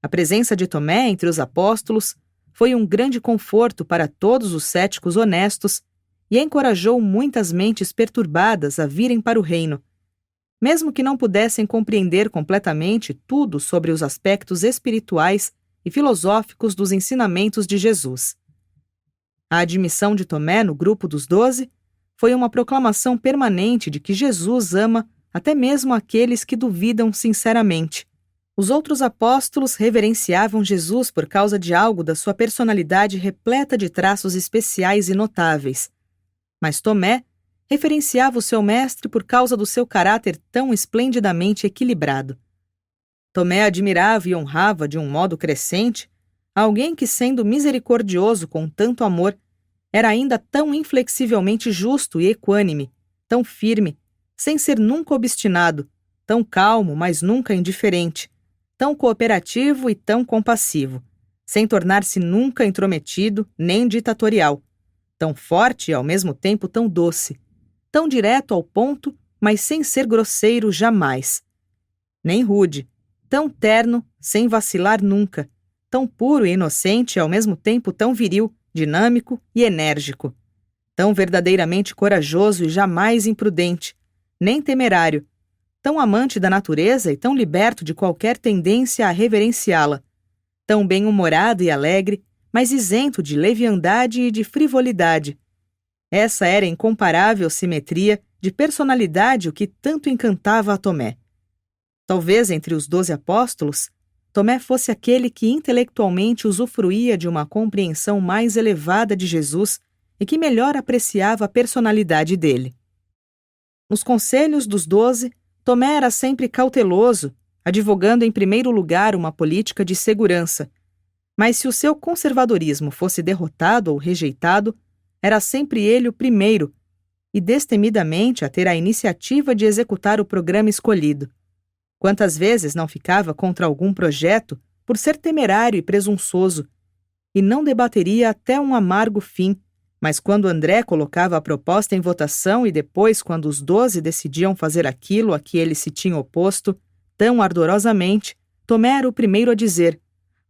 A presença de Tomé entre os apóstolos foi um grande conforto para todos os céticos honestos e encorajou muitas mentes perturbadas a virem para o reino. Mesmo que não pudessem compreender completamente tudo sobre os aspectos espirituais e filosóficos dos ensinamentos de Jesus. A admissão de Tomé no grupo dos 12 foi uma proclamação permanente de que Jesus ama até mesmo aqueles que duvidam sinceramente. Os outros apóstolos reverenciavam Jesus por causa de algo da sua personalidade repleta de traços especiais e notáveis. Mas Tomé referenciava o seu mestre por causa do seu caráter tão esplendidamente equilibrado. Tomé admirava e honrava de um modo crescente alguém que, sendo misericordioso com tanto amor, era ainda tão inflexivelmente justo e equânime, tão firme, sem ser nunca obstinado, tão calmo, mas nunca indiferente, tão cooperativo e tão compassivo, sem tornar-se nunca intrometido nem ditatorial, tão forte e ao mesmo tempo tão doce, tão direto ao ponto, mas sem ser grosseiro jamais, nem rude, tão terno, sem vacilar nunca, tão puro e inocente e ao mesmo tempo tão viril, dinâmico e enérgico, tão verdadeiramente corajoso e jamais imprudente, nem temerário, tão amante da natureza e tão liberto de qualquer tendência a reverenciá-la, tão bem-humorado e alegre, mas isento de leviandade e de frivolidade. Essa era a incomparável simetria de personalidade o que tanto encantava a Tomé. Talvez entre os 12 apóstolos, Tomé fosse aquele que intelectualmente usufruía de uma compreensão mais elevada de Jesus e que melhor apreciava a personalidade dele. Nos conselhos dos 12, Tomé era sempre cauteloso, advogando em primeiro lugar uma política de segurança. Mas se o seu conservadorismo fosse derrotado ou rejeitado, era sempre ele o primeiro, e destemidamente a ter a iniciativa de executar o programa escolhido. Quantas vezes não ficava contra algum projeto por ser temerário e presunçoso, e não debateria até um amargo fim, mas quando André colocava a proposta em votação e depois quando os 12 decidiam fazer aquilo a que ele se tinha oposto, tão ardorosamente, Tomé era o primeiro a dizer: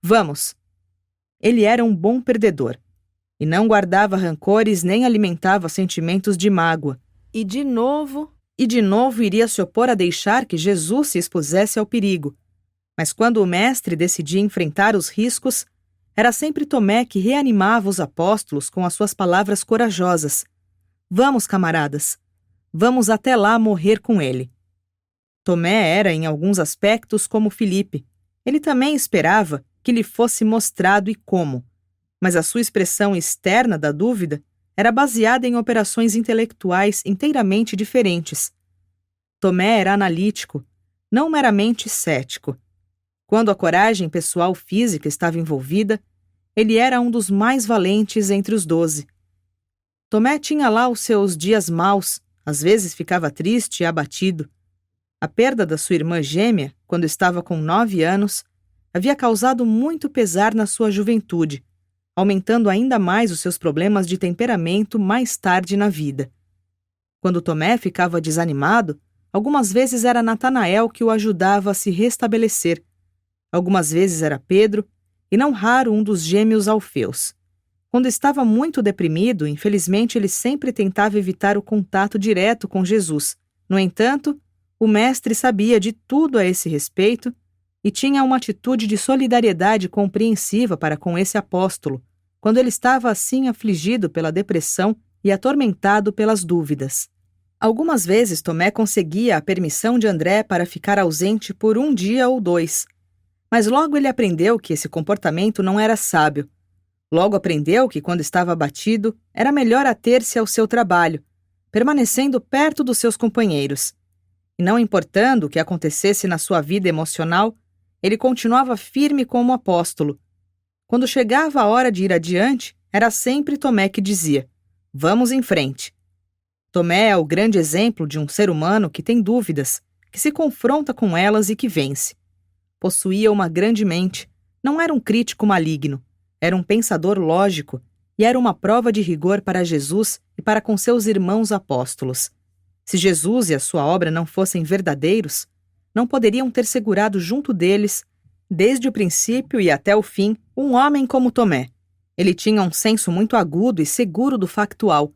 "Vamos!" Ele era um bom perdedor, e não guardava rancores nem alimentava sentimentos de mágoa, e de novo iria se opor a deixar que Jesus se expusesse ao perigo. Mas quando o mestre decidia enfrentar os riscos, era sempre Tomé que reanimava os apóstolos com as suas palavras corajosas: "Vamos, camaradas, vamos até lá morrer com ele." Tomé era, em alguns aspectos, como Filipe. Ele também esperava que lhe fosse mostrado e como, mas a sua expressão externa da dúvida era baseada em operações intelectuais inteiramente diferentes. Tomé era analítico, não meramente cético. Quando a coragem pessoal física estava envolvida, ele era um dos mais valentes entre os 12. Tomé tinha lá os seus dias maus, às vezes ficava triste e abatido. A perda da sua irmã gêmea, quando estava com 9 anos, havia causado muito pesar na sua juventude, aumentando ainda mais os seus problemas de temperamento mais tarde na vida. Quando Tomé ficava desanimado, algumas vezes era Natanael que o ajudava a se restabelecer, algumas vezes era Pedro, e não raro um dos gêmeos Alfeus. Quando estava muito deprimido, infelizmente ele sempre tentava evitar o contato direto com Jesus. No entanto, o mestre sabia de tudo a esse respeito e tinha uma atitude de solidariedade compreensiva para com esse apóstolo, quando ele estava assim afligido pela depressão e atormentado pelas dúvidas. Algumas vezes Tomé conseguia a permissão de André para ficar ausente por 1 dia ou 2, mas logo ele aprendeu que esse comportamento não era sábio. Logo aprendeu que, quando estava abatido, era melhor ater-se ao seu trabalho, permanecendo perto dos seus companheiros. E não importando o que acontecesse na sua vida emocional, ele continuava firme como apóstolo. Quando chegava a hora de ir adiante, era sempre Tomé que dizia: "Vamos em frente." Tomé é o grande exemplo de um ser humano que tem dúvidas, que se confronta com elas e que vence. Possuía uma grande mente, não era um crítico maligno, era um pensador lógico e era uma prova de rigor para Jesus e para com seus irmãos apóstolos. Se Jesus e a sua obra não fossem verdadeiros, não poderiam ter segurado junto deles, desde o princípio e até o fim, um homem como Tomé. Ele tinha um senso muito agudo e seguro do factual.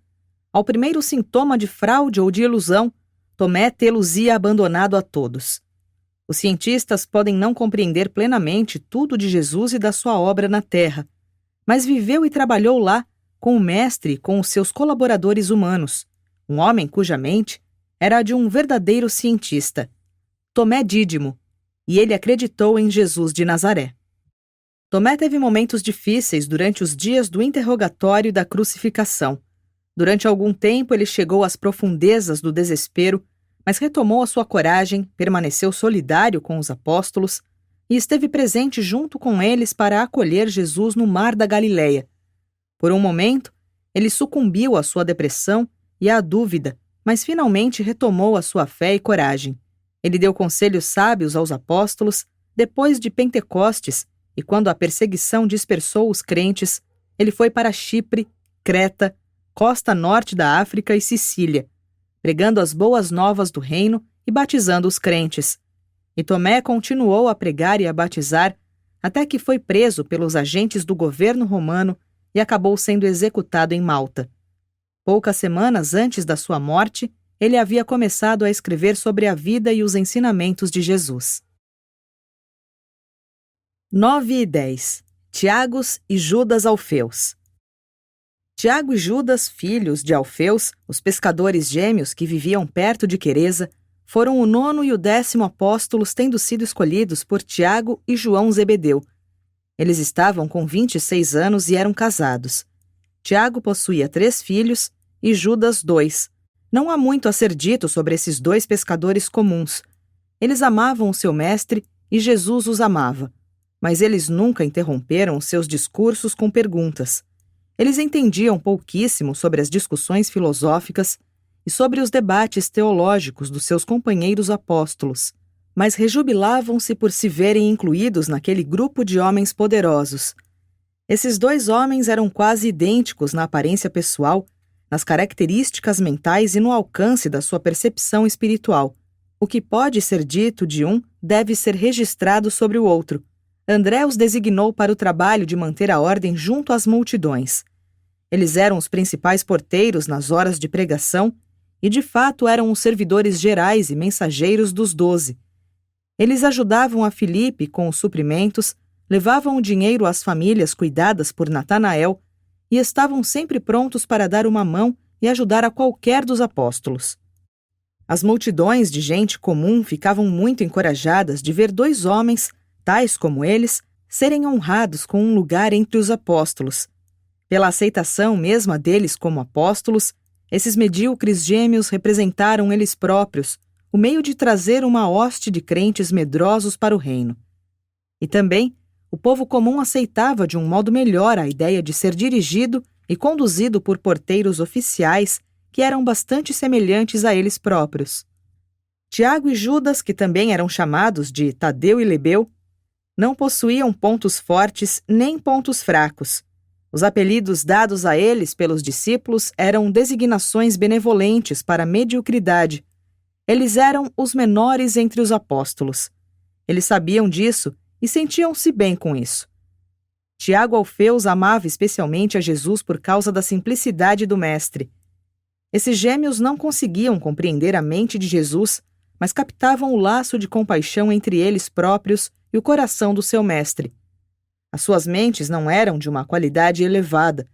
Ao primeiro sintoma de fraude ou de ilusão, Tomé tê-los-ia abandonado a todos. Os cientistas podem não compreender plenamente tudo de Jesus e da sua obra na Terra, mas viveu e trabalhou lá com o Mestre e com os seus colaboradores humanos, um homem cuja mente era a de um verdadeiro cientista, Tomé Dídimo, e ele acreditou em Jesus de Nazaré. Tomé teve momentos difíceis durante os dias do interrogatório e da crucificação. Durante algum tempo ele chegou às profundezas do desespero, mas retomou a sua coragem, permaneceu solidário com os apóstolos e esteve presente junto com eles para acolher Jesus no mar da Galileia. Por um momento, ele sucumbiu à sua depressão e à dúvida, mas finalmente retomou a sua fé e coragem. Ele deu conselhos sábios aos apóstolos depois de Pentecostes, e quando a perseguição dispersou os crentes, ele foi para Chipre, Creta, costa norte da África e Sicília, pregando as boas novas do reino e batizando os crentes. E Tomé continuou a pregar e a batizar até que foi preso pelos agentes do governo romano e acabou sendo executado em Malta. Poucas semanas antes da sua morte, ele havia começado a escrever sobre a vida e os ensinamentos de Jesus. 9 e 10. Tiagos e Judas Alfeus. Tiago e Judas, filhos de Alfeus, os pescadores gêmeos que viviam perto de Quereza, foram o 9º e o 10º apóstolos, tendo sido escolhidos por Tiago e João Zebedeu. Eles estavam com 26 anos e eram casados. Tiago possuía 3 filhos e Judas 2. Não há muito a ser dito sobre esses 2 pescadores comuns. Eles amavam o seu mestre e Jesus os amava, mas eles nunca interromperam os seus discursos com perguntas. Eles entendiam pouquíssimo sobre as discussões filosóficas e sobre os debates teológicos dos seus companheiros apóstolos, mas rejubilavam-se por se verem incluídos naquele grupo de homens poderosos. Esses 2 homens eram quase idênticos na aparência pessoal, nas características mentais e no alcance da sua percepção espiritual. O que pode ser dito de um deve ser registrado sobre o outro. André os designou para o trabalho de manter a ordem junto às multidões. Eles eram os principais porteiros nas horas de pregação e, de fato, eram os servidores gerais e mensageiros dos 12. Eles ajudavam a Filipe com os suprimentos, levavam o dinheiro às famílias cuidadas por Natanael e estavam sempre prontos para dar uma mão e ajudar a qualquer dos apóstolos. As multidões de gente comum ficavam muito encorajadas de ver 2 homens, tais como eles, serem honrados com um lugar entre os apóstolos. Pela aceitação mesma deles como apóstolos, esses medíocres gêmeos representaram eles próprios o meio de trazer uma hoste de crentes medrosos para o reino. E também, o povo comum aceitava de um modo melhor a ideia de ser dirigido e conduzido por porteiros oficiais que eram bastante semelhantes a eles próprios. Tiago e Judas, que também eram chamados de Tadeu e Lebeu, não possuíam pontos fortes nem pontos fracos. Os apelidos dados a eles pelos discípulos eram designações benevolentes para a mediocridade. Eles eram os menores entre os apóstolos. Eles sabiam disso e sentiam-se bem com isso. Tiago Alfeus amava especialmente a Jesus por causa da simplicidade do mestre. Esses gêmeos não conseguiam compreender a mente de Jesus, mas captavam o laço de compaixão entre eles próprios e o coração do seu mestre. As suas mentes não eram de uma qualidade elevada.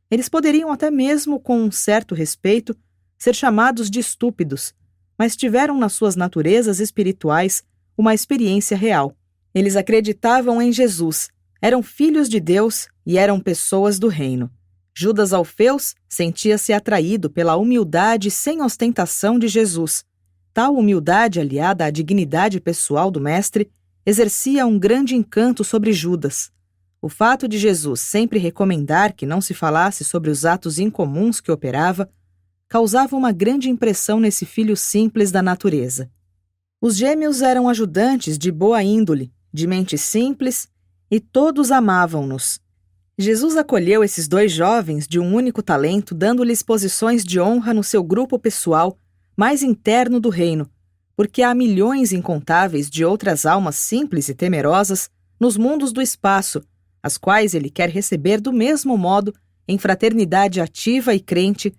Eles poderiam até mesmo, com um certo respeito, ser chamados de estúpidos, mas tiveram nas suas naturezas espirituais uma experiência real. Eles acreditavam em Jesus, eram filhos de Deus e eram pessoas do reino. Judas Alfeus sentia-se atraído pela humildade sem ostentação de Jesus. Tal humildade, aliada à dignidade pessoal do mestre, exercia um grande encanto sobre Judas. O fato de Jesus sempre recomendar que não se falasse sobre os atos incomuns que operava causava uma grande impressão nesse filho simples da natureza. Os gêmeos eram ajudantes de boa índole, de mente simples, e todos amavam-nos. Jesus acolheu esses 2 jovens de um único talento, dando-lhes posições de honra no seu grupo pessoal mais interno do reino, porque há milhões incontáveis de outras almas simples e temerosas nos mundos do espaço, as quais ele quer receber do mesmo modo, em fraternidade ativa e crente,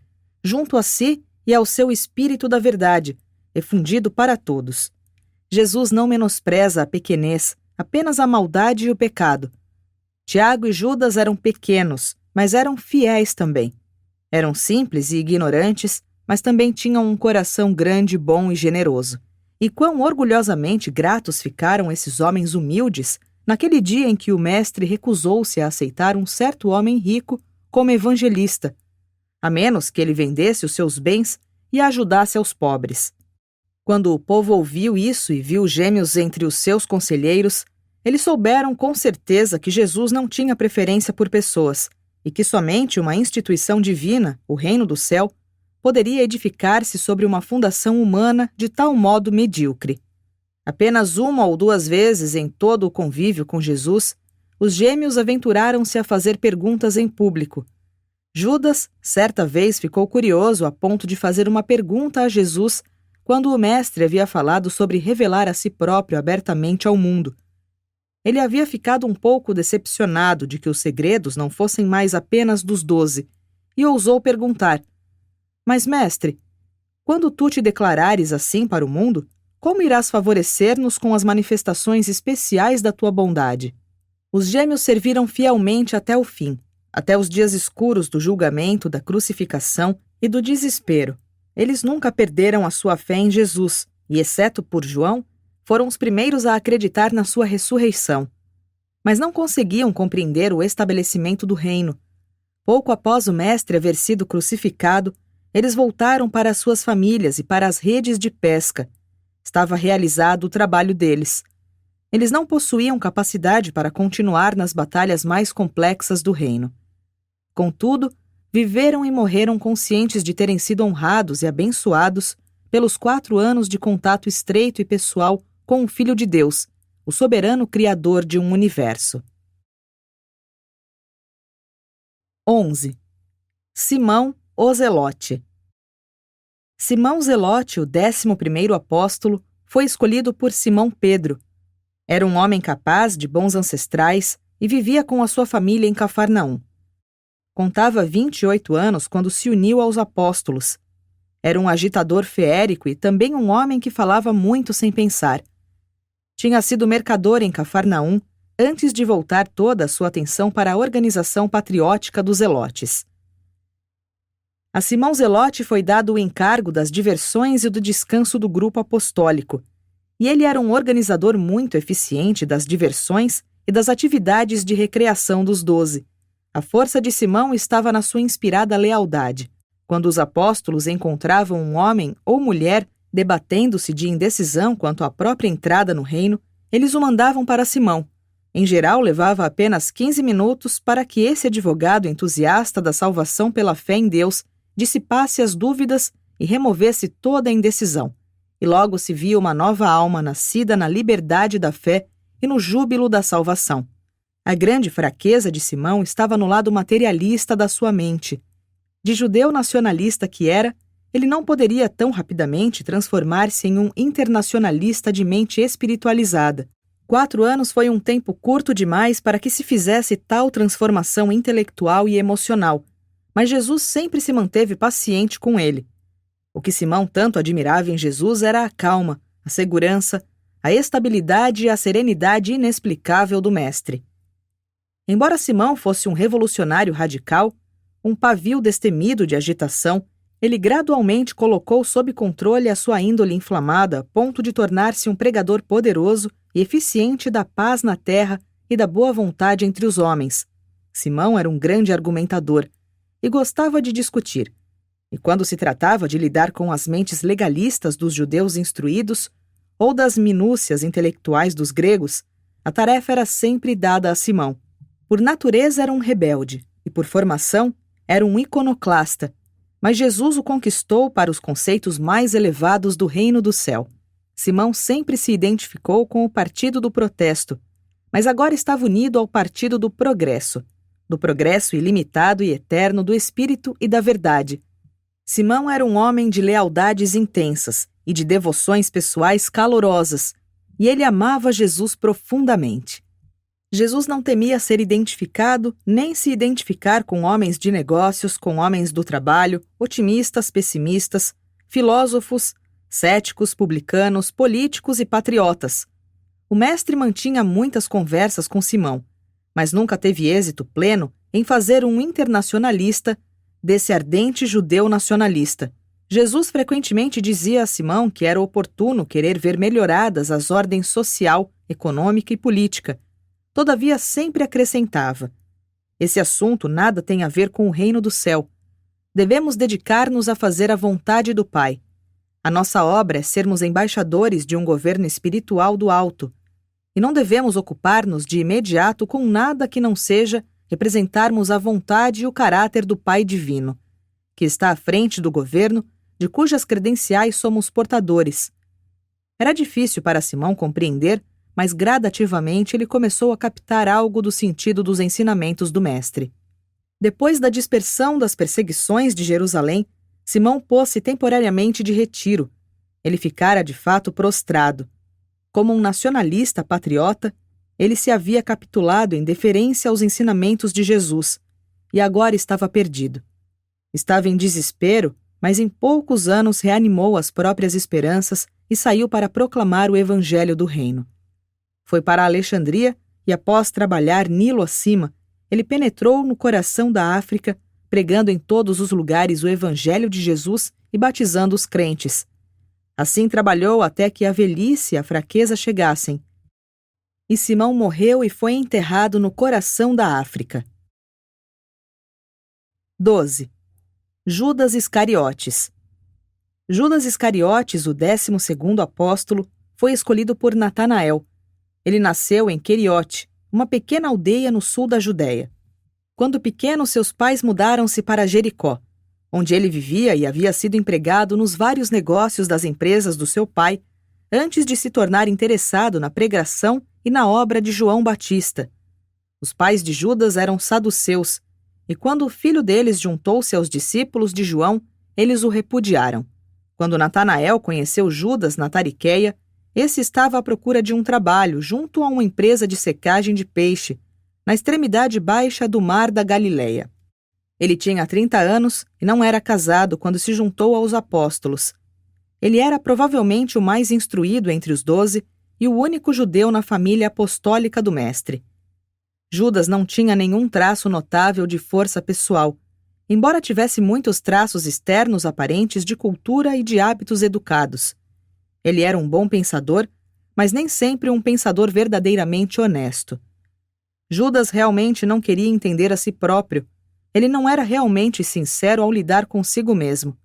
junto a si e ao seu espírito da verdade, efundido para todos. Jesus não menospreza a pequenez, apenas a maldade e o pecado. Tiago e Judas eram pequenos, mas eram fiéis também. Eram simples e ignorantes, mas também tinham um coração grande, bom e generoso. E quão orgulhosamente gratos ficaram esses homens humildes naquele dia em que o mestre recusou-se a aceitar um certo homem rico como evangelista, a menos que ele vendesse os seus bens e ajudasse aos pobres. Quando o povo ouviu isso e viu gêmeos entre os seus conselheiros, eles souberam com certeza que Jesus não tinha preferência por pessoas e que somente uma instituição divina, o reino do céu, poderia edificar-se sobre uma fundação humana de tal modo medíocre. Apenas uma ou duas vezes em todo o convívio com Jesus, os gêmeos aventuraram-se a fazer perguntas em público. Judas, certa vez, ficou curioso a ponto de fazer uma pergunta a Jesus quando o mestre havia falado sobre revelar a si próprio abertamente ao mundo. Ele havia ficado um pouco decepcionado de que os segredos não fossem mais apenas dos 12, e ousou perguntar: Mas, mestre, quando tu te declarares assim para o mundo, como irás favorecer-nos com as manifestações especiais da tua bondade? Os gêmeos serviram fielmente até o fim, até os dias escuros do julgamento, da crucificação e do desespero. Eles nunca perderam a sua fé em Jesus e, exceto por João, foram os primeiros a acreditar na sua ressurreição. Mas não conseguiam compreender o estabelecimento do reino. Pouco após o mestre haver sido crucificado, eles voltaram para as suas famílias e para as redes de pesca. Estava realizado o trabalho deles. Eles não possuíam capacidade para continuar nas batalhas mais complexas do reino. Contudo, viveram e morreram conscientes de terem sido honrados e abençoados pelos 4 anos de contato estreito e pessoal com o Filho de Deus, o soberano Criador de um universo. 11. Simão, o Zelote. Simão Zelote, o 11º apóstolo, foi escolhido por Simão Pedro. Era um homem capaz, de bons ancestrais, e vivia com a sua família em Cafarnaum. Contava 28 anos quando se uniu aos apóstolos. Era um agitador feérico e também um homem que falava muito sem pensar. Tinha sido mercador em Cafarnaum antes de voltar toda a sua atenção para a organização patriótica dos Zelotes. A Simão Zelote foi dado o encargo das diversões e do descanso do grupo apostólico, e ele era um organizador muito eficiente das diversões e das atividades de recreação dos 12. A força de Simão estava na sua inspirada lealdade. Quando os apóstolos encontravam um homem ou mulher debatendo-se de indecisão quanto à própria entrada no reino, eles o mandavam para Simão. Em geral, levava apenas 15 minutos para que esse advogado entusiasta da salvação pela fé em Deus dissipasse as dúvidas e removesse toda a indecisão. E logo se via uma nova alma nascida na liberdade da fé e no júbilo da salvação. A grande fraqueza de Simão estava no lado materialista da sua mente. De judeu nacionalista que era, ele não poderia tão rapidamente transformar-se em um internacionalista de mente espiritualizada. 4 anos foi um tempo curto demais para que se fizesse tal transformação intelectual e emocional, mas Jesus sempre se manteve paciente com ele. O que Simão tanto admirava em Jesus era a calma, a segurança, a estabilidade e a serenidade inexplicável do mestre. Embora Simão fosse um revolucionário radical, um pavio destemido de agitação, ele gradualmente colocou sob controle a sua índole inflamada a ponto de tornar-se um pregador poderoso e eficiente da paz na terra e da boa vontade entre os homens. Simão era um grande argumentador e gostava de discutir. E quando se tratava de lidar com as mentes legalistas dos judeus instruídos ou das minúcias intelectuais dos gregos, a tarefa era sempre dada a Simão. Por natureza era um rebelde e por formação era um iconoclasta, mas Jesus o conquistou para os conceitos mais elevados do reino do céu. Simão sempre se identificou com o partido do protesto, mas agora estava unido ao partido do progresso ilimitado e eterno do Espírito e da verdade. Simão era um homem de lealdades intensas e de devoções pessoais calorosas, e ele amava Jesus profundamente. Jesus não temia ser identificado nem se identificar com homens de negócios, com homens do trabalho, otimistas, pessimistas, filósofos, céticos, publicanos, políticos e patriotas. O mestre mantinha muitas conversas com Simão, mas nunca teve êxito pleno em fazer um internacionalista desse ardente judeu nacionalista. Jesus frequentemente dizia a Simão que era oportuno querer ver melhoradas as ordens social, econômica e política. Todavia, sempre acrescentava: esse assunto nada tem a ver com o reino do céu. Devemos dedicar-nos a fazer a vontade do Pai. A nossa obra é sermos embaixadores de um governo espiritual do alto, e não devemos ocupar-nos de imediato com nada que não seja representarmos a vontade e o caráter do Pai Divino, que está à frente do governo, de cujas credenciais somos portadores. Era difícil para Simão compreender, mas gradativamente ele começou a captar algo do sentido dos ensinamentos do Mestre. Depois da dispersão das perseguições de Jerusalém, Simão pôs-se temporariamente de retiro. Ele ficara de fato prostrado. Como um nacionalista patriota, ele se havia capitulado em deferência aos ensinamentos de Jesus, e agora estava perdido. Estava em desespero, mas em poucos anos reanimou as próprias esperanças e saiu para proclamar o evangelho do reino. Foi para Alexandria e, após trabalhar Nilo acima, ele penetrou no coração da África, pregando em todos os lugares o evangelho de Jesus e batizando os crentes. Assim trabalhou até que a velhice e a fraqueza chegassem. E Simão morreu e foi enterrado no coração da África. 12. Judas Iscariotes. Judas Iscariotes, o 12º apóstolo, foi escolhido por Natanael. Ele nasceu em Queriote, uma pequena aldeia no sul da Judéia. Quando pequeno, seus pais mudaram-se para Jericó, onde ele vivia e havia sido empregado nos vários negócios das empresas do seu pai, antes de se tornar interessado na pregação e na obra de João Batista. Os pais de Judas eram saduceus, e quando o filho deles juntou-se aos discípulos de João, eles o repudiaram. Quando Natanael conheceu Judas na Tariqueia, esse estava à procura de um trabalho junto a uma empresa de secagem de peixe, na extremidade baixa do mar da Galileia. Ele tinha 30 anos e não era casado quando se juntou aos apóstolos. Ele era provavelmente o mais instruído entre os 12 e o único judeu na família apostólica do Mestre. Judas não tinha nenhum traço notável de força pessoal, embora tivesse muitos traços externos aparentes de cultura e de hábitos educados. Ele era um bom pensador, mas nem sempre um pensador verdadeiramente honesto. Judas realmente não queria entender a si próprio. Ele não era realmente sincero ao lidar consigo mesmo.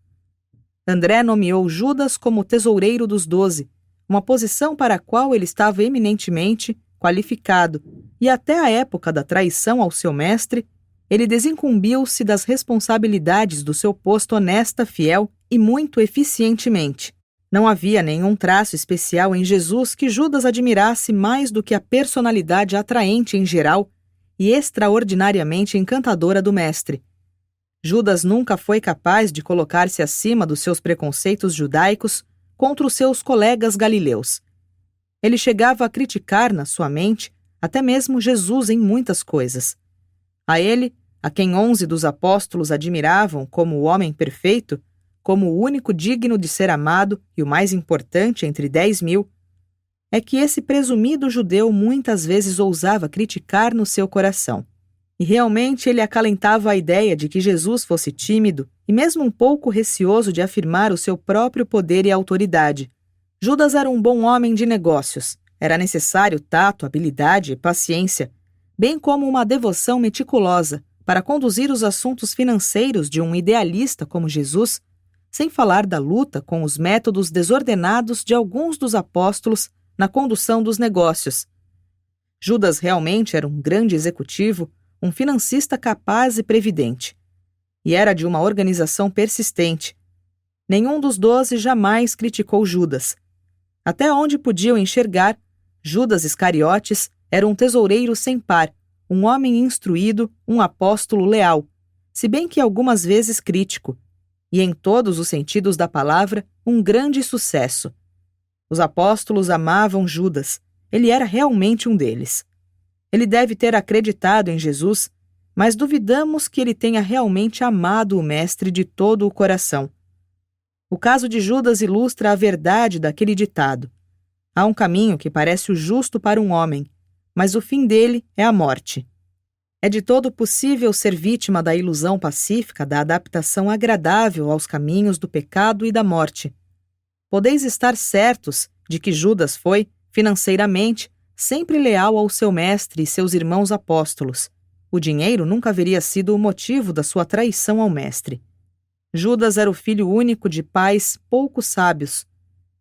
André nomeou Judas como tesoureiro dos 12, uma posição para a qual ele estava eminentemente qualificado, e até a época da traição ao seu mestre, ele desincumbiu-se das responsabilidades do seu posto honesta, fiel e muito eficientemente. Não havia nenhum traço especial em Jesus que Judas admirasse mais do que a personalidade atraente em geral e extraordinariamente encantadora do mestre. Judas nunca foi capaz de colocar-se acima dos seus preconceitos judaicos contra os seus colegas galileus. Ele chegava a criticar na sua mente até mesmo Jesus em muitas coisas. A ele, a quem 11 dos apóstolos admiravam como o homem perfeito, como o único digno de ser amado e o mais importante entre 10.000, é que esse presumido judeu muitas vezes ousava criticar no seu coração. E realmente ele acalentava a ideia de que Jesus fosse tímido e mesmo um pouco receoso de afirmar o seu próprio poder e autoridade. Judas era um bom homem de negócios. Era necessário tato, habilidade e paciência, bem como uma devoção meticulosa para conduzir os assuntos financeiros de um idealista como Jesus, sem falar da luta com os métodos desordenados de alguns dos apóstolos na condução dos negócios. Judas realmente era um grande executivo, um financista capaz e previdente. E era de uma organização persistente. Nenhum dos 12 jamais criticou Judas. Até onde podiam enxergar, Judas Iscariotes era um tesoureiro sem par, um homem instruído, um apóstolo leal, se bem que algumas vezes crítico, e em todos os sentidos da palavra, um grande sucesso. Os apóstolos amavam Judas, ele era realmente um deles. Ele deve ter acreditado em Jesus, mas duvidamos que ele tenha realmente amado o Mestre de todo o coração. O caso de Judas ilustra a verdade daquele ditado: há um caminho que parece o justo para um homem, mas o fim dele é a morte. É de todo possível ser vítima da ilusão pacífica da adaptação agradável aos caminhos do pecado e da morte. Podeis estar certos de que Judas foi, financeiramente, sempre leal ao seu mestre e seus irmãos apóstolos. O dinheiro nunca haveria sido o motivo da sua traição ao mestre. Judas era o filho único de pais pouco sábios.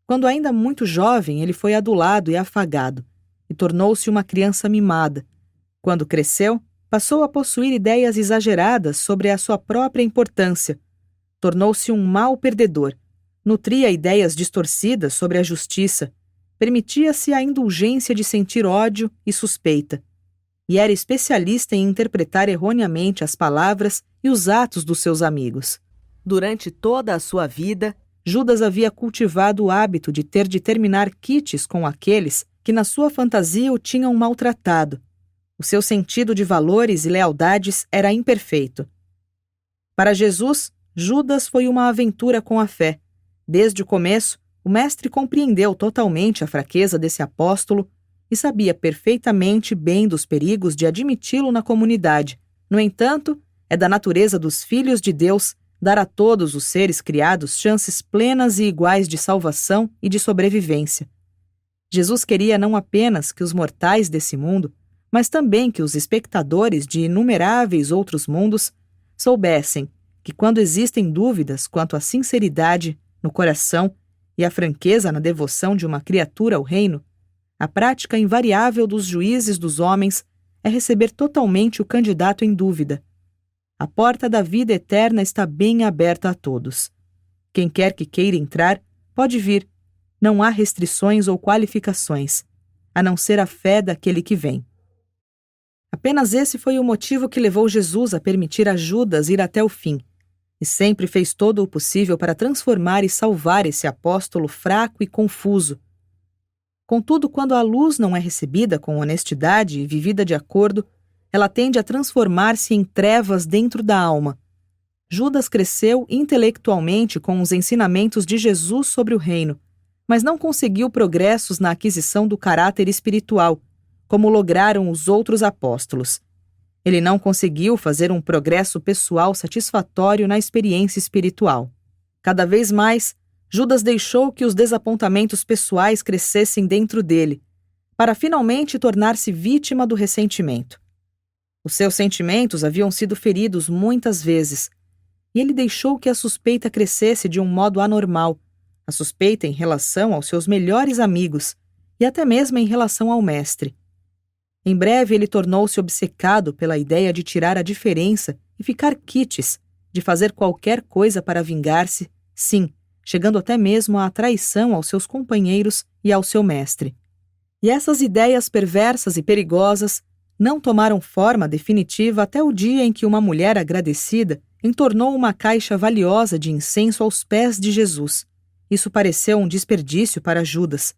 Quando ainda muito jovem, ele foi adulado e afagado, e tornou-se uma criança mimada. Quando cresceu, passou a possuir ideias exageradas sobre a sua própria importância. Tornou-se um mau perdedor. Nutria ideias distorcidas sobre a justiça. Permitia-se a indulgência de sentir ódio e suspeita. E era especialista em interpretar erroneamente as palavras e os atos dos seus amigos. Durante toda a sua vida, Judas havia cultivado o hábito de ter de terminar quites com aqueles que na sua fantasia o tinham maltratado. O seu sentido de valores e lealdades era imperfeito. Para Jesus, Judas foi uma aventura com a fé. Desde o começo, o mestre compreendeu totalmente a fraqueza desse apóstolo e sabia perfeitamente bem dos perigos de admiti-lo na comunidade. No entanto, é da natureza dos filhos de Deus dar a todos os seres criados chances plenas e iguais de salvação e de sobrevivência. Jesus queria não apenas que os mortais desse mundo, mas também que os espectadores de inumeráveis outros mundos soubessem que, quando existem dúvidas quanto à sinceridade no coração e à franqueza na devoção de uma criatura ao reino, a prática invariável dos juízes dos homens é receber totalmente o candidato em dúvida. A porta da vida eterna está bem aberta a todos. Quem quer que queira entrar, pode vir. Não há restrições ou qualificações, a não ser a fé daquele que vem. Apenas esse foi o motivo que levou Jesus a permitir a Judas ir até o fim, e sempre fez todo o possível para transformar e salvar esse apóstolo fraco e confuso. Contudo, quando a luz não é recebida com honestidade e vivida de acordo, ela tende a transformar-se em trevas dentro da alma. Judas cresceu intelectualmente com os ensinamentos de Jesus sobre o reino, mas não conseguiu progressos na aquisição do caráter espiritual, como lograram os outros apóstolos. Ele não conseguiu fazer um progresso pessoal satisfatório na experiência espiritual. Cada vez mais, Judas deixou que os desapontamentos pessoais crescessem dentro dele, para finalmente tornar-se vítima do ressentimento. Os seus sentimentos haviam sido feridos muitas vezes, e ele deixou que a suspeita crescesse de um modo anormal, a suspeita em relação aos seus melhores amigos e até mesmo em relação ao mestre. Em breve ele tornou-se obcecado pela ideia de tirar a diferença e ficar quites, de fazer qualquer coisa para vingar-se, sim, chegando até mesmo à traição aos seus companheiros e ao seu mestre. E essas ideias perversas e perigosas não tomaram forma definitiva até o dia em que uma mulher agradecida entornou uma caixa valiosa de incenso aos pés de Jesus. Isso pareceu um desperdício para Judas.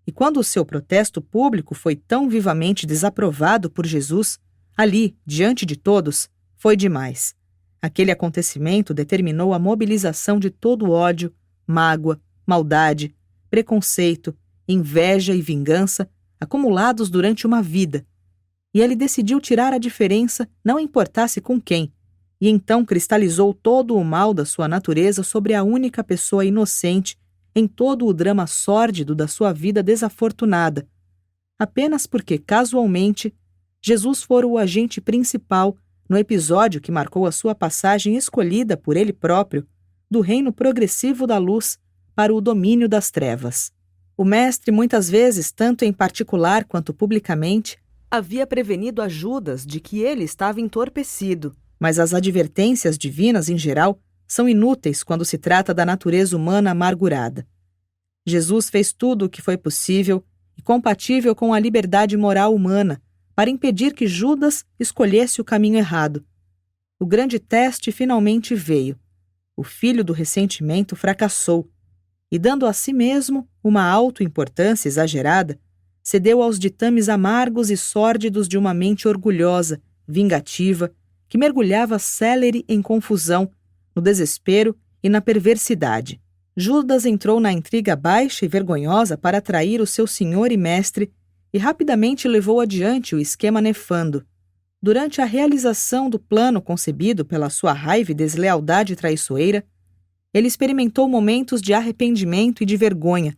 E quando o seu protesto público foi tão vivamente desaprovado por Jesus, ali, diante de todos, foi demais. Aquele acontecimento determinou a mobilização de todo ódio, mágoa, maldade, preconceito, inveja e vingança acumulados durante uma vida. E ele decidiu tirar a diferença, não importasse com quem, e então cristalizou todo o mal da sua natureza sobre a única pessoa inocente em todo o drama sórdido da sua vida desafortunada, apenas porque, casualmente, Jesus fora o agente principal no episódio que marcou a sua passagem escolhida por ele próprio do reino progressivo da luz para o domínio das trevas. O mestre, muitas vezes, tanto em particular quanto publicamente, havia prevenido a Judas de que ele estava entorpecido, mas as advertências divinas, em geral, são inúteis quando se trata da natureza humana amargurada. Jesus fez tudo o que foi possível e compatível com a liberdade moral humana para impedir que Judas escolhesse o caminho errado. O grande teste finalmente veio. O filho do ressentimento fracassou e, dando a si mesmo uma autoimportância exagerada, cedeu aos ditames amargos e sórdidos de uma mente orgulhosa, vingativa, que mergulhava célere em confusão, no desespero e na perversidade. Judas entrou na intriga baixa e vergonhosa para atrair o seu senhor e mestre e rapidamente levou adiante o esquema nefando. Durante a realização do plano concebido pela sua raiva e deslealdade traiçoeira, ele experimentou momentos de arrependimento e de vergonha,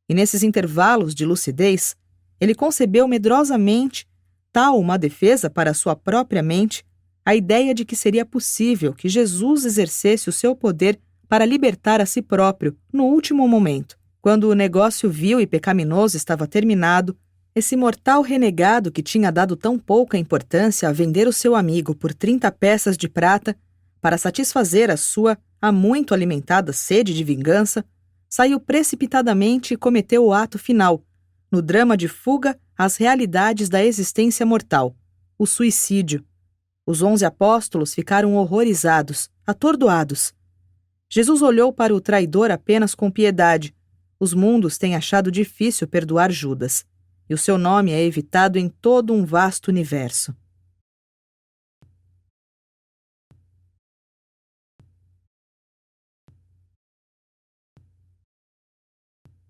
e nesses intervalos de lucidez, ele concebeu medrosamente, tal uma defesa para sua própria mente, a ideia de que seria possível que Jesus exercesse o seu poder para libertar a si próprio no último momento. Quando o negócio vil e pecaminoso estava terminado, esse mortal renegado que tinha dado tão pouca importância a vender o seu amigo por 30 peças de prata para satisfazer a sua há muito alimentada sede de vingança, saiu precipitadamente e cometeu o ato final, no drama de fuga às realidades da existência mortal, o suicídio. Os 11 apóstolos ficaram horrorizados, atordoados. Jesus olhou para o traidor apenas com piedade. Os mundos têm achado difícil perdoar Judas, e o seu nome é evitado em todo um vasto universo.